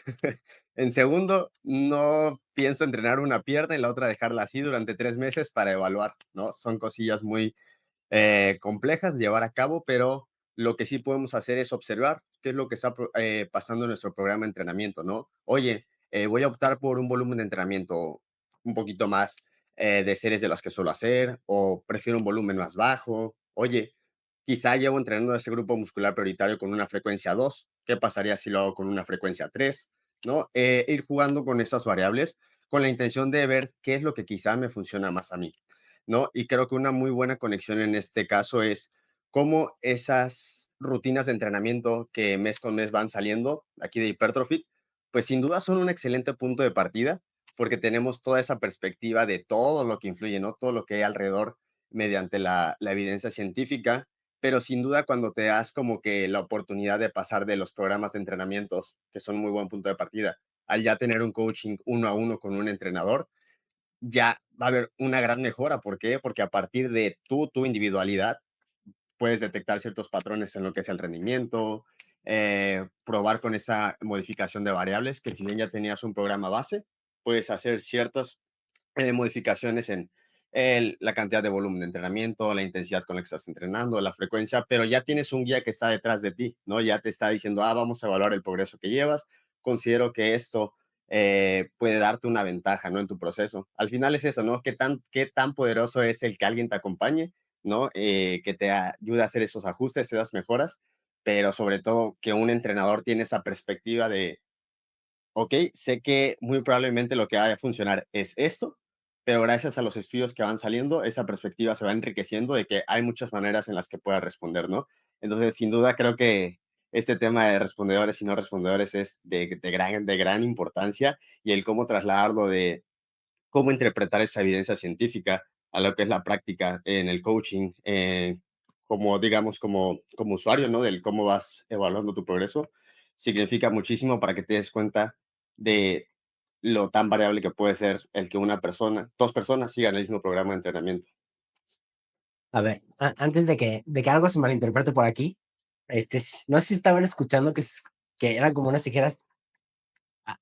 En segundo, no pienso entrenar una pierna y la otra dejarla así durante 3 meses para evaluar, ¿no? Son cosillas muy complejas de llevar a cabo, pero lo que sí podemos hacer es observar qué es lo que está pasando en nuestro programa de entrenamiento, ¿no? Oye, voy a optar por un volumen de entrenamiento un poquito más de series de las que suelo hacer, o prefiero un volumen más bajo. Oye, quizá llevo entrenando a ese grupo muscular prioritario con una frecuencia 2. ¿Qué pasaría si lo hago con una frecuencia 3? ¿No? Ir jugando con esas variables con la intención de ver qué es lo que quizá me funciona más a mí. ¿No? Y creo que una muy buena conexión en este caso es cómo esas rutinas de entrenamiento que mes con mes van saliendo aquí de Hypertrophy, pues sin duda son un excelente punto de partida porque tenemos toda esa perspectiva de todo lo que influye, ¿no? Todo lo que hay alrededor mediante la evidencia científica, pero sin duda cuando te das como que la oportunidad de pasar de los programas de entrenamientos, que son un muy buen punto de partida, al ya tener un coaching uno a uno con un entrenador, ya va a haber una gran mejora. ¿Por qué? Porque a partir de tu individualidad puedes detectar ciertos patrones en lo que es el rendimiento, probar con esa modificación de variables, que si bien ya tenías un programa base, puedes hacer ciertas modificaciones en la cantidad de volumen de entrenamiento, la intensidad con la que estás entrenando, la frecuencia, pero ya tienes un guía que está detrás de ti, ¿no? Ya te está diciendo, vamos a evaluar el progreso que llevas, considero que esto puede darte una ventaja, ¿no? En tu proceso. Al final es eso, ¿no? Qué tan poderoso es el que alguien te acompañe, ¿no? Que te ayude a hacer esos ajustes, esas mejoras, pero sobre todo que un entrenador tiene esa perspectiva de, ok, sé que muy probablemente lo que vaya a funcionar es esto, pero gracias a los estudios que van saliendo, esa perspectiva se va enriqueciendo de que hay muchas maneras en las que pueda responder, ¿no? Entonces, sin duda, creo que este tema de respondedores y no respondedores es de gran importancia y el cómo trasladarlo de cómo interpretar esa evidencia científica a lo que es la práctica en el coaching, como digamos, como usuario, ¿no? Del cómo vas evaluando tu progreso, significa muchísimo para que te des cuenta de lo tan variable que puede ser el que dos personas sigan el mismo programa de entrenamiento. A ver, antes de que algo se malinterprete por aquí, no sé si estaban escuchando que eran como unas tijeras,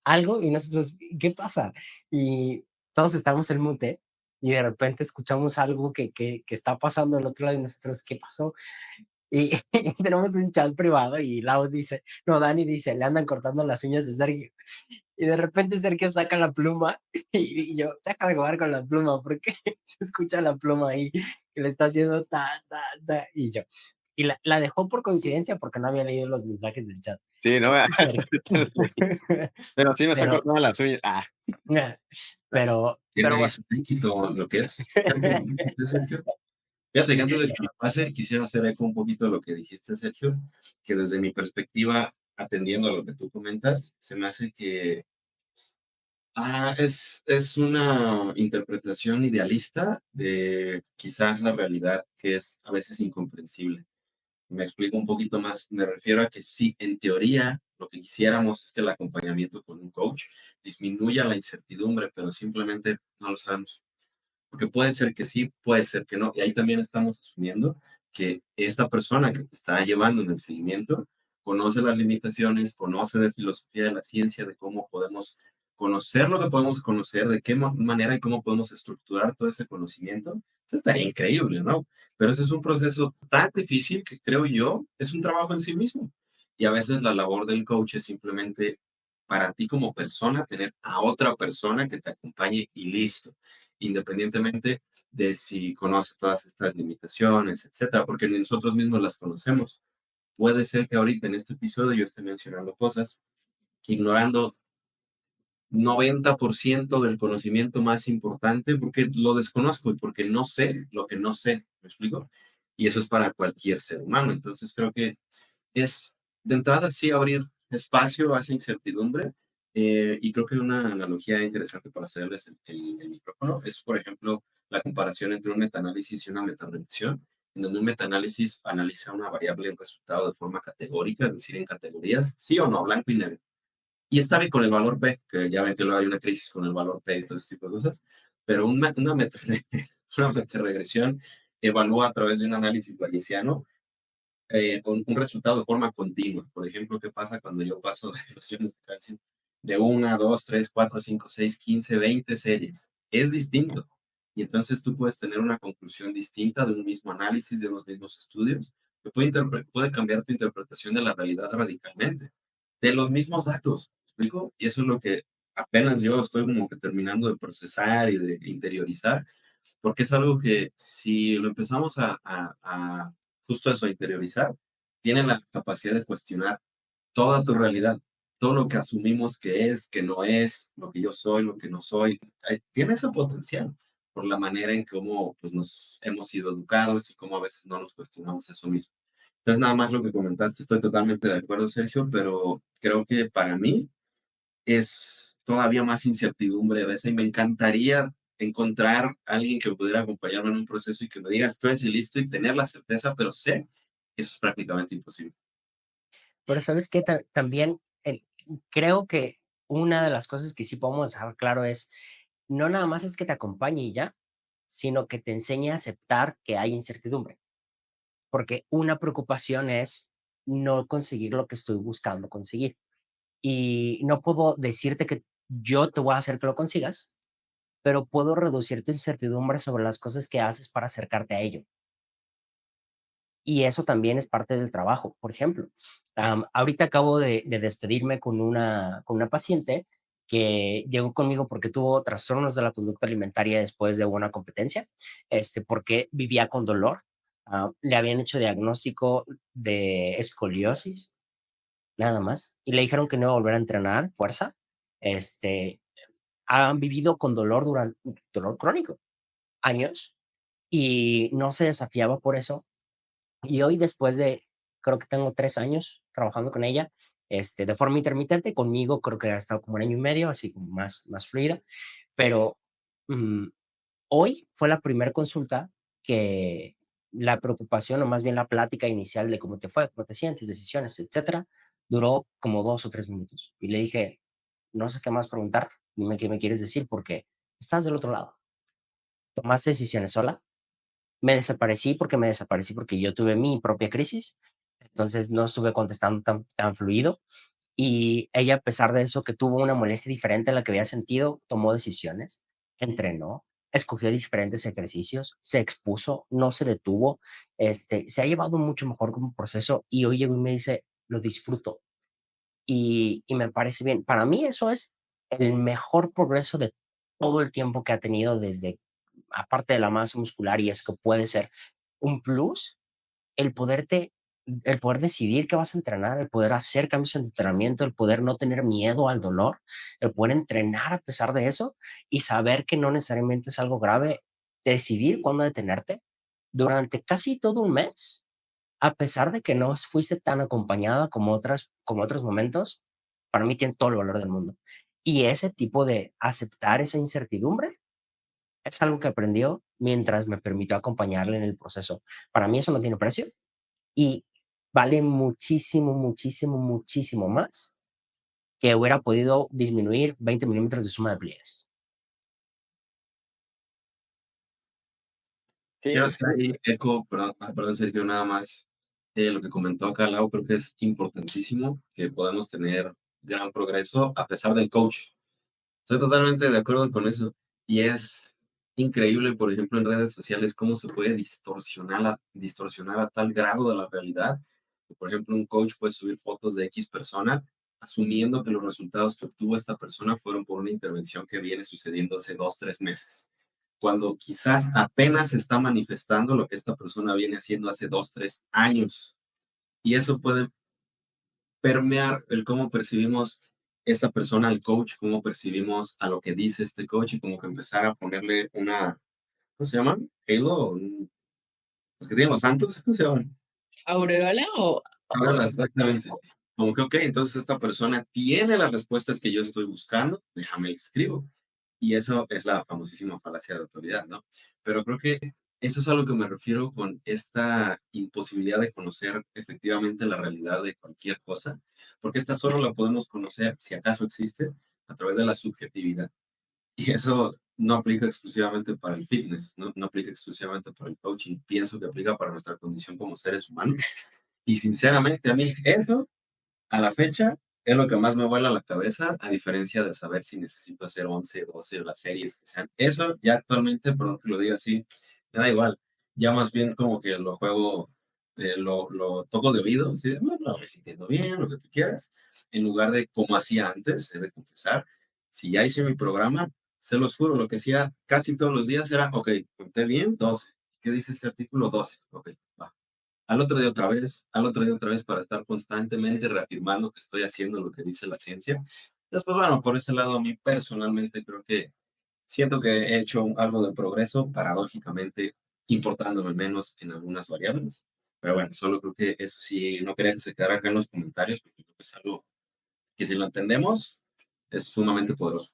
algo, y nosotros, ¿qué pasa? Y todos estamos en mute, y de repente escuchamos algo que está pasando al otro lado, y nosotros, ¿qué pasó? Y tenemos un chat privado, y Lau dice, no, Dani dice, le andan cortando las uñas de Sergio. Y de repente Sergio saca la pluma y yo, deja de jugar con la pluma porque se escucha la pluma ahí que le está haciendo ta, ta, ta. Y yo, y la dejó por coincidencia porque no había leído los mensajes del chat. Sí, no, pero sí me está Pero, cortando las uñas. pero Tiene ahí bueno, su líquido, lo que es. Sergio. Fíjate que antes de que me pase, quisiera hacer eco un poquito de lo que dijiste, Sergio, que desde mi perspectiva, atendiendo a lo que tú comentas, se me hace que es una interpretación idealista de quizás la realidad que es a veces incomprensible. Me explico un poquito más. Me refiero a que sí, en teoría, lo que quisiéramos es que el acompañamiento con un coach disminuya la incertidumbre, pero simplemente no lo sabemos. Porque puede ser que sí, puede ser que no. Y ahí también estamos asumiendo que esta persona que te está llevando en el seguimiento conoce las limitaciones, conoce de filosofía de la ciencia, de cómo podemos conocer lo que podemos conocer, de qué manera y cómo podemos estructurar todo ese conocimiento. Eso estaría increíble, ¿no? Pero ese es un proceso tan difícil que creo yo es un trabajo en sí mismo. Y a veces la labor del coach es simplemente para ti como persona tener a otra persona que te acompañe y listo, independientemente de si conoce todas estas limitaciones, etcétera, porque ni nosotros mismos las conocemos. Puede ser que ahorita en este episodio yo esté mencionando cosas, ignorando 90% del conocimiento más importante porque lo desconozco y porque no sé lo que no sé, ¿me explico? Y eso es para cualquier ser humano. Entonces creo que es de entrada sí abrir espacio a esa incertidumbre. Y creo que una analogía interesante para hacerles el micrófono es, por ejemplo, la comparación entre un metaanálisis y una metaregresión, en donde un metaanálisis analiza una variable en resultado de forma categórica, es decir, en categorías, sí o no, blanco y negro. Y está bien con el valor P, que ya ven que luego hay una crisis con el valor P y todo este tipo de cosas, pero una metaregresión evalúa a través de un análisis bayesiano un resultado de forma continua. Por ejemplo, ¿qué pasa cuando yo paso de los iones de calcio de 1, 2, 3, 4, 5, 6, 15, 20 series? Es distinto. Y entonces tú puedes tener una conclusión distinta de un mismo análisis, de los mismos estudios, que puede cambiar tu interpretación de la realidad radicalmente, de los mismos datos. ¿Me explico? Y eso es lo que apenas yo estoy como que terminando de procesar y de interiorizar, porque es algo que si lo empezamos a justo eso, a interiorizar, tiene la capacidad de cuestionar toda tu realidad, todo lo que asumimos que es, que no es, lo que yo soy, lo que no soy, tiene ese potencial por la manera en cómo pues, nos hemos sido educados y cómo a veces no nos cuestionamos eso mismo. Entonces, nada más lo que comentaste, estoy totalmente de acuerdo, Sergio, pero creo que para mí es todavía más incertidumbre de esa y me encantaría encontrar a alguien que pudiera acompañarme en un proceso y que me diga estoy listo y tener la certeza, pero sé que eso es prácticamente imposible. pero ¿sabes qué? También creo que una de las cosas que sí podemos dejar claro es, no nada más es que te acompañe y ya, sino que te enseñe a aceptar que hay incertidumbre, porque una preocupación es no conseguir lo que estoy buscando conseguir. Y no puedo decirte que yo te voy a hacer que lo consigas, pero puedo reducir tu incertidumbre sobre las cosas que haces para acercarte a ello. Y eso también es parte del trabajo. Por ejemplo, ahorita acabo de despedirme con una paciente que llegó conmigo porque tuvo trastornos de la conducta alimentaria después de una competencia, porque vivía con dolor. Le habían hecho diagnóstico de escoliosis, nada más, y le dijeron que no iba a volver a entrenar fuerza. Este, Han vivido con dolor durante dolor crónico, años, y no se desafiaba por eso. Y hoy, después de, creo que tengo 3 años trabajando con ella, de forma intermitente, conmigo creo que ha estado como un año y medio, así como más fluida, pero mm, hoy fue la primera consulta que la preocupación, o más bien la plática inicial de cómo te fue, cómo te sientes, decisiones, etcétera, duró como 2 o 3 minutos. Y le dije, no sé qué más preguntarte, dime qué me quieres decir porque estás del otro lado. Tomaste decisiones sola, me desaparecí porque yo tuve mi propia crisis, entonces no estuve contestando tan fluido y ella, a pesar de eso, que tuvo una molestia diferente a la que había sentido, tomó decisiones, entrenó, escogió diferentes ejercicios, se expuso, no se detuvo, se ha llevado mucho mejor como proceso y hoy llegó y me dice, lo disfruto y me parece bien. Para mí eso es el mejor progreso de todo el tiempo que ha tenido desde, aparte de la masa muscular y eso que puede ser un plus, el poderte el poder decidir qué vas a entrenar, el poder hacer cambios en tu entrenamiento, el poder no tener miedo al dolor, el poder entrenar a pesar de eso y saber que no necesariamente es algo grave, decidir cuándo detenerte durante casi todo un mes, a pesar de que no fuiste tan acompañada como otros momentos, para mí tiene todo el valor del mundo. Y ese tipo de aceptar esa incertidumbre es algo que aprendió mientras me permitió acompañarle en el proceso. Para mí eso no tiene precio y vale muchísimo, muchísimo, muchísimo más que hubiera podido disminuir 20 milímetros de suma de pliegues. Quiero Sí, hacer ahí eco, perdón, Sergio, nada más. Lo que comentó acá Lau, creo que es importantísimo que podamos tener gran progreso a pesar del coach. Estoy totalmente de acuerdo con eso. Y es increíble, por ejemplo, en redes sociales, cómo se puede distorsionar a tal grado de la realidad. Que, por ejemplo, un coach puede subir fotos de X persona, asumiendo que los resultados que obtuvo esta persona fueron por una intervención que viene sucediendo hace 2, 3 meses. Cuando quizás apenas se está manifestando lo que esta persona viene haciendo hace 2, 3 años. Y eso puede permear el cómo percibimos esta persona al coach, cómo percibimos a lo que dice este coach y como que empezar a ponerle una, ¿cómo se llaman? Halo, los que tienen los santos, ¿cómo se llaman? ¿Aureola o Ahora, exactamente. Como que, ok, entonces esta persona tiene las respuestas que yo estoy buscando, déjame le escribo. Y eso es la famosísima falacia de autoridad, ¿no? Pero creo que eso es a lo que me refiero con esta imposibilidad de conocer efectivamente la realidad de cualquier cosa, porque esta solo la podemos conocer, si acaso existe, a través de la subjetividad. Y eso no aplica exclusivamente para el fitness, ¿no? No aplica exclusivamente para el coaching, pienso que aplica para nuestra condición como seres humanos. Y sinceramente, a mí eso, a la fecha, es lo que más me vuela la cabeza, a diferencia de saber si necesito hacer 11 12 o las series que sean. Eso ya actualmente, perdón que lo diga así, me da igual. Ya más bien como que lo juego, lo toco de oído, así de, bueno, me sintiendo bien, lo que tú quieras, en lugar de como hacía antes, he de confesar, si ya hice mi programa, se los juro, lo que hacía casi todos los días era, ok, conté bien, 12. ¿Qué dice este artículo? 12. Ok, va, al otro día otra vez, al otro día otra vez para estar constantemente reafirmando que estoy haciendo lo que dice la ciencia. Después, bueno, por ese lado, a mí personalmente creo que siento que he hecho algo de progreso, paradójicamente importándome menos en algunas variables. Pero bueno, solo creo que eso sí, no quería que se quedara acá en los comentarios, porque creo que es algo que si lo entendemos, es sumamente poderoso.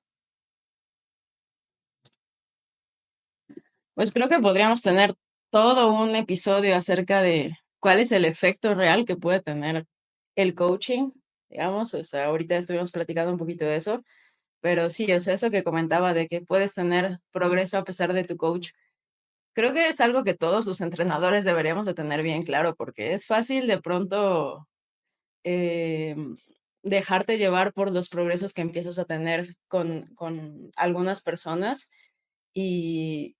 pues creo que podríamos tener todo un episodio acerca de cuál es el efecto real que puede tener el coaching, digamos, o sea, ahorita estuvimos platicando un poquito de eso, pero sí, o sea, eso que comentaba de que puedes tener progreso a pesar de tu coach, creo que es algo que todos los entrenadores deberíamos de tener bien claro, porque es fácil de pronto em, dejarte llevar por los progresos que empiezas a tener con algunas personas y,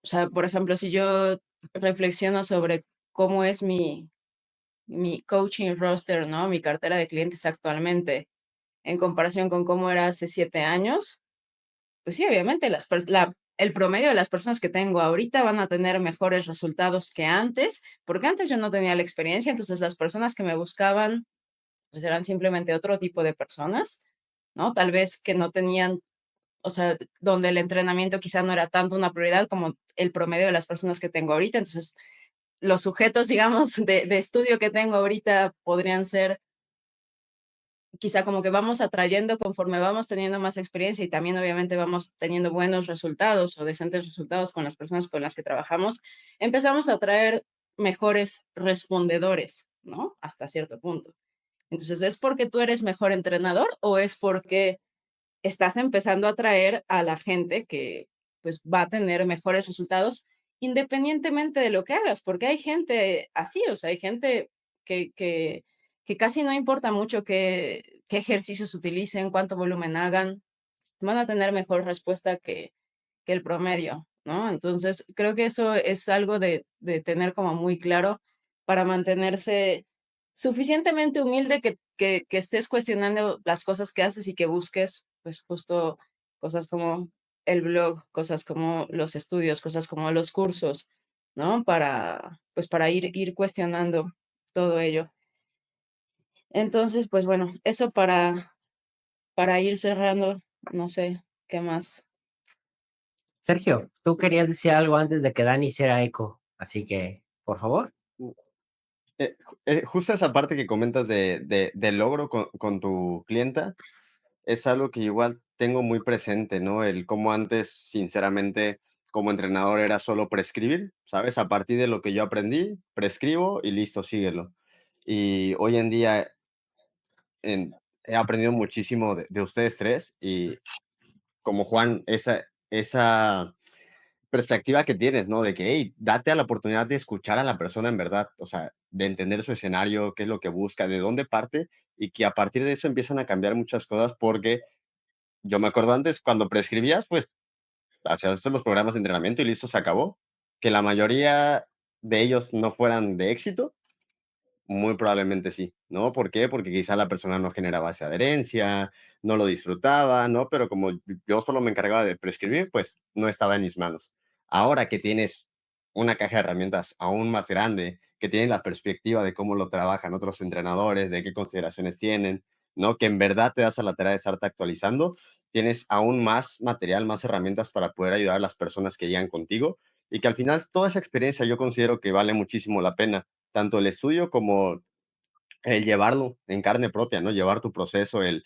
o sea, por ejemplo, si yo reflexiono sobre cómo es mi coaching roster, ¿no? Mi cartera de clientes actualmente en comparación con cómo era hace 7 años, pues sí, obviamente el promedio de las personas que tengo ahorita van a tener mejores resultados que antes, porque antes yo no tenía la experiencia, entonces las personas que me buscaban pues eran simplemente otro tipo de personas, ¿no? Tal vez que no tenían, o sea, donde el entrenamiento quizá no era tanto una prioridad como el promedio de las personas que tengo ahorita. Entonces, los sujetos, digamos, de estudio que tengo ahorita podrían ser quizá como que vamos atrayendo conforme vamos teniendo más experiencia y también obviamente vamos teniendo buenos resultados o decentes resultados con las personas con las que trabajamos, empezamos a atraer mejores respondedores, ¿no? Hasta cierto punto. Entonces, ¿es porque tú eres mejor entrenador o es porque estás empezando a atraer a la gente que pues va a tener mejores resultados independientemente de lo que hagas, porque hay gente así, o sea, hay gente que casi no importa mucho qué ejercicios utilicen, cuánto volumen hagan, van a tener mejor respuesta que el promedio, ¿no? Entonces, creo que eso es algo de tener como muy claro para mantenerse suficientemente humilde que estés cuestionando las cosas que haces y que busques, pues justo cosas como el blog, cosas como los estudios, cosas como los cursos, ¿no? Pues para ir cuestionando todo ello. Entonces, pues bueno, eso para ir cerrando, no sé, ¿qué más? Sergio, tú querías decir algo antes de que Dani hiciera eco, así que, por favor. Justo esa parte que comentas del logro con tu clienta es algo que igual tengo muy presente, ¿no? El cómo antes, sinceramente, como entrenador era solo prescribir, ¿sabes? A partir de lo que yo aprendí, prescribo y listo, síguelo. Y hoy en día he aprendido muchísimo de ustedes tres y como Juan, esa perspectiva que tienes, ¿no? De que, hey, date a la oportunidad de escuchar a la persona en verdad, o sea, de entender su escenario, qué es lo que busca, de dónde parte, y que a partir de eso empiezan a cambiar muchas cosas, porque yo me acuerdo antes, cuando prescribías, pues, hacías los programas de entrenamiento y listo, se acabó. Que la mayoría de ellos no fueran de éxito, muy probablemente sí, ¿no? ¿Por qué? Porque quizá la persona no generaba esa adherencia, no lo disfrutaba, ¿no? Pero como yo solo me encargaba de prescribir, pues no estaba en mis manos. Ahora que tienes una caja de herramientas aún más grande, que tienes la perspectiva de cómo lo trabajan otros entrenadores, de qué consideraciones tienen, ¿no? Que en verdad te das a la tarea de estarte actualizando, tienes aún más material, más herramientas para poder ayudar a las personas que llegan contigo y que al final toda esa experiencia yo considero que vale muchísimo la pena tanto el estudio como el llevarlo en carne propia, ¿no? Llevar tu proceso, el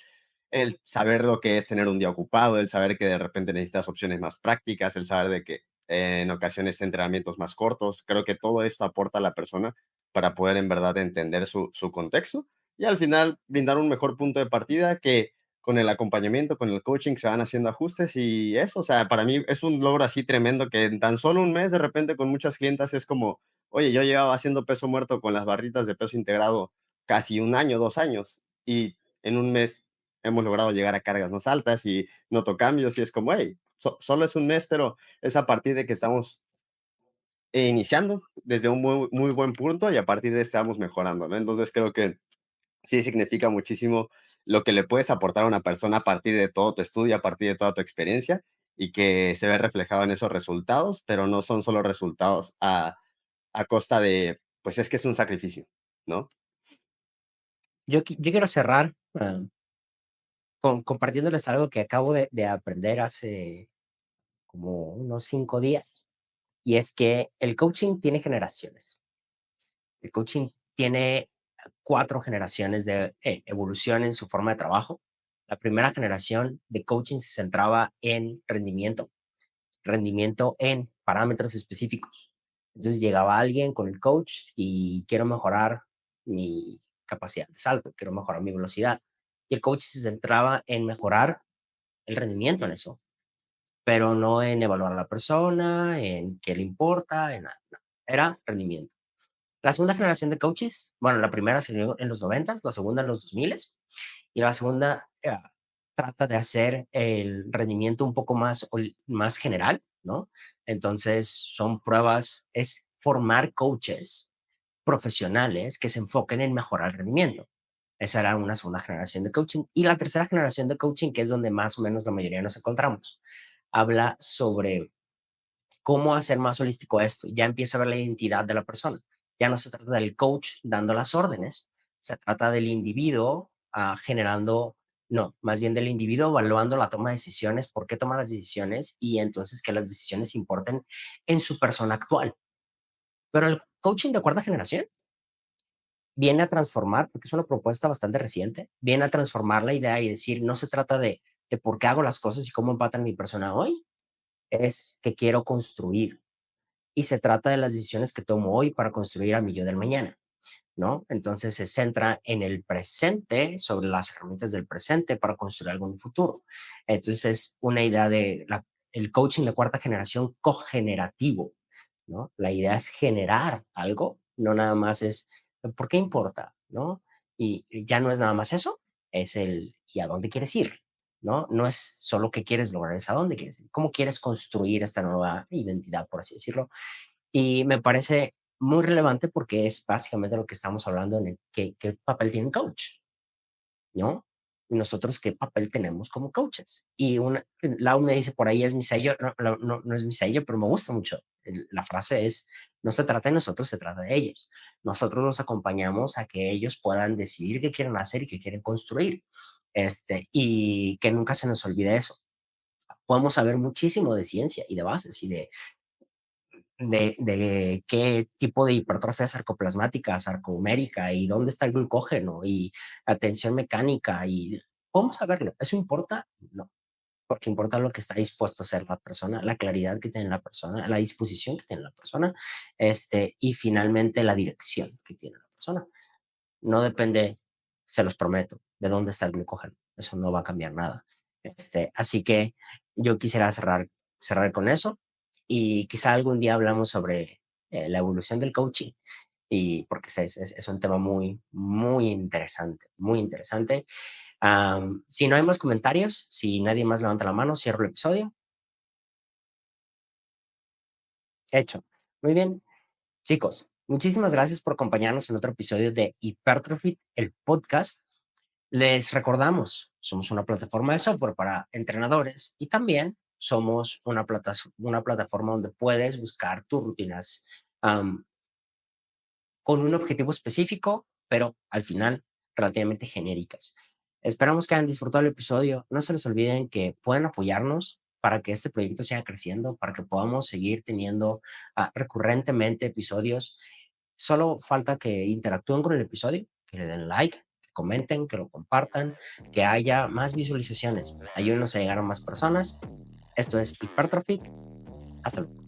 saber lo que es tener un día ocupado, el saber que de repente necesitas opciones más prácticas, el saber de que en ocasiones entrenamientos más cortos. Creo que todo esto aporta a la persona para poder en verdad entender su contexto y al final brindar un mejor punto de partida que con el acompañamiento, con el coaching se van haciendo ajustes y eso, o sea, para mí es un logro así tremendo que en tan solo un mes de repente con muchas clientas es como, oye, yo llevaba haciendo peso muerto con las barritas de peso integrado casi un año, 2 años y en un mes hemos logrado llegar a cargas más altas y noto cambios y es como, hey, solo es un mes, pero es a partir de que estamos iniciando desde un muy, muy buen punto y a partir de estamos mejorando, ¿no? Entonces creo que sí significa muchísimo lo que le puedes aportar a una persona a partir de todo tu estudio, a partir de toda tu experiencia y que se ve reflejado en esos resultados, pero no son solo resultados a costa de, pues es que es un sacrificio, ¿no? Yo quiero cerrar compartiéndoles algo que acabo de aprender hace como unos 5 días, y es que el coaching tiene generaciones. El coaching tiene 4 generaciones de evolución en su forma de trabajo. La primera generación de coaching se centraba en rendimiento en parámetros específicos. Entonces llegaba alguien con el coach y quiero mejorar mi capacidad de salto, quiero mejorar mi velocidad. Y el coach se centraba en mejorar el rendimiento en eso, pero no en evaluar a la persona, en qué le importa, en nada. No. Era rendimiento. La segunda generación de coaches, bueno, la primera salió en los 90, la segunda en los 2000 y la segunda trata de hacer el rendimiento un poco más general, ¿no? Entonces son pruebas, es formar coaches profesionales que se enfoquen en mejorar el rendimiento. Esa era una segunda generación de coaching. Y la tercera generación de coaching, que es donde más o menos la mayoría nos encontramos, habla sobre cómo hacer más holístico esto. Ya empieza a ver la identidad de la persona. Ya no se trata del coach dando las órdenes, se trata del individuo generando, no, más bien del individuo evaluando la toma de decisiones, por qué toma las decisiones y entonces que las decisiones importen en su persona actual. Pero el coaching de cuarta generación viene a transformar, porque es una propuesta bastante reciente, viene a transformar la idea y decir, no se trata de por qué hago las cosas y cómo empatan mi persona hoy, es que quiero construir y se trata de las decisiones que tomo hoy para construir a mi yo del mañana. ¿no? Entonces se centra en el presente, sobre las herramientas del presente para construir algo en el futuro. Entonces es una idea de el coaching de cuarta generación cogenerativo, ¿no? La idea es generar algo, no nada más es, ¿por qué importa? ¿No? Y ya no es nada más eso, es el, ¿y a dónde quieres ir? ¿No? No es solo qué quieres lograr, es a dónde quieres ir, cómo quieres construir esta nueva identidad, por así decirlo. Y me parece muy relevante porque es básicamente lo que estamos hablando en el qué papel tiene un coach, ¿no? Y nosotros qué papel tenemos como coaches. Y Lau me dice por ahí es mi sello, no es mi sello, pero me gusta mucho. La frase es, no se trata de nosotros, se trata de ellos. Nosotros los acompañamos a que ellos puedan decidir qué quieren hacer y qué quieren construir. Y que nunca se nos olvide eso. Podemos saber muchísimo de ciencia y de bases y de qué tipo de hipertrofia sarcoplasmática, sarcomérica y dónde está el glucógeno y la tensión mecánica y vamos a verlo. ¿Eso importa? No, porque importa lo que está dispuesto a hacer la persona, la claridad que tiene la persona, la disposición que tiene la persona, y finalmente la dirección que tiene la persona. No depende, se los prometo, de dónde está el glucógeno. Eso no va a cambiar nada. Así que yo quisiera cerrar con eso y quizá algún día hablamos sobre la evolución del coaching y porque es un tema muy, muy interesante, muy interesante. Si no hay más comentarios, si nadie más levanta la mano, cierro el episodio. Hecho. Muy bien, chicos. Muchísimas gracias por acompañarnos en otro episodio de Hypertrophy, el podcast. Les recordamos, somos una plataforma de software para entrenadores y también somos una plataforma donde puedes buscar tus rutinas con un objetivo específico, pero al final relativamente genéricas. Esperamos que hayan disfrutado el episodio. No se les olviden que pueden apoyarnos para que este proyecto siga creciendo, para que podamos seguir teniendo recurrentemente episodios. Solo falta que interactúen con el episodio, que le den like, que comenten, que lo compartan, que haya más visualizaciones. Ayúdenos a llegar a más personas. Esto es Hypertrophy. Hasta luego.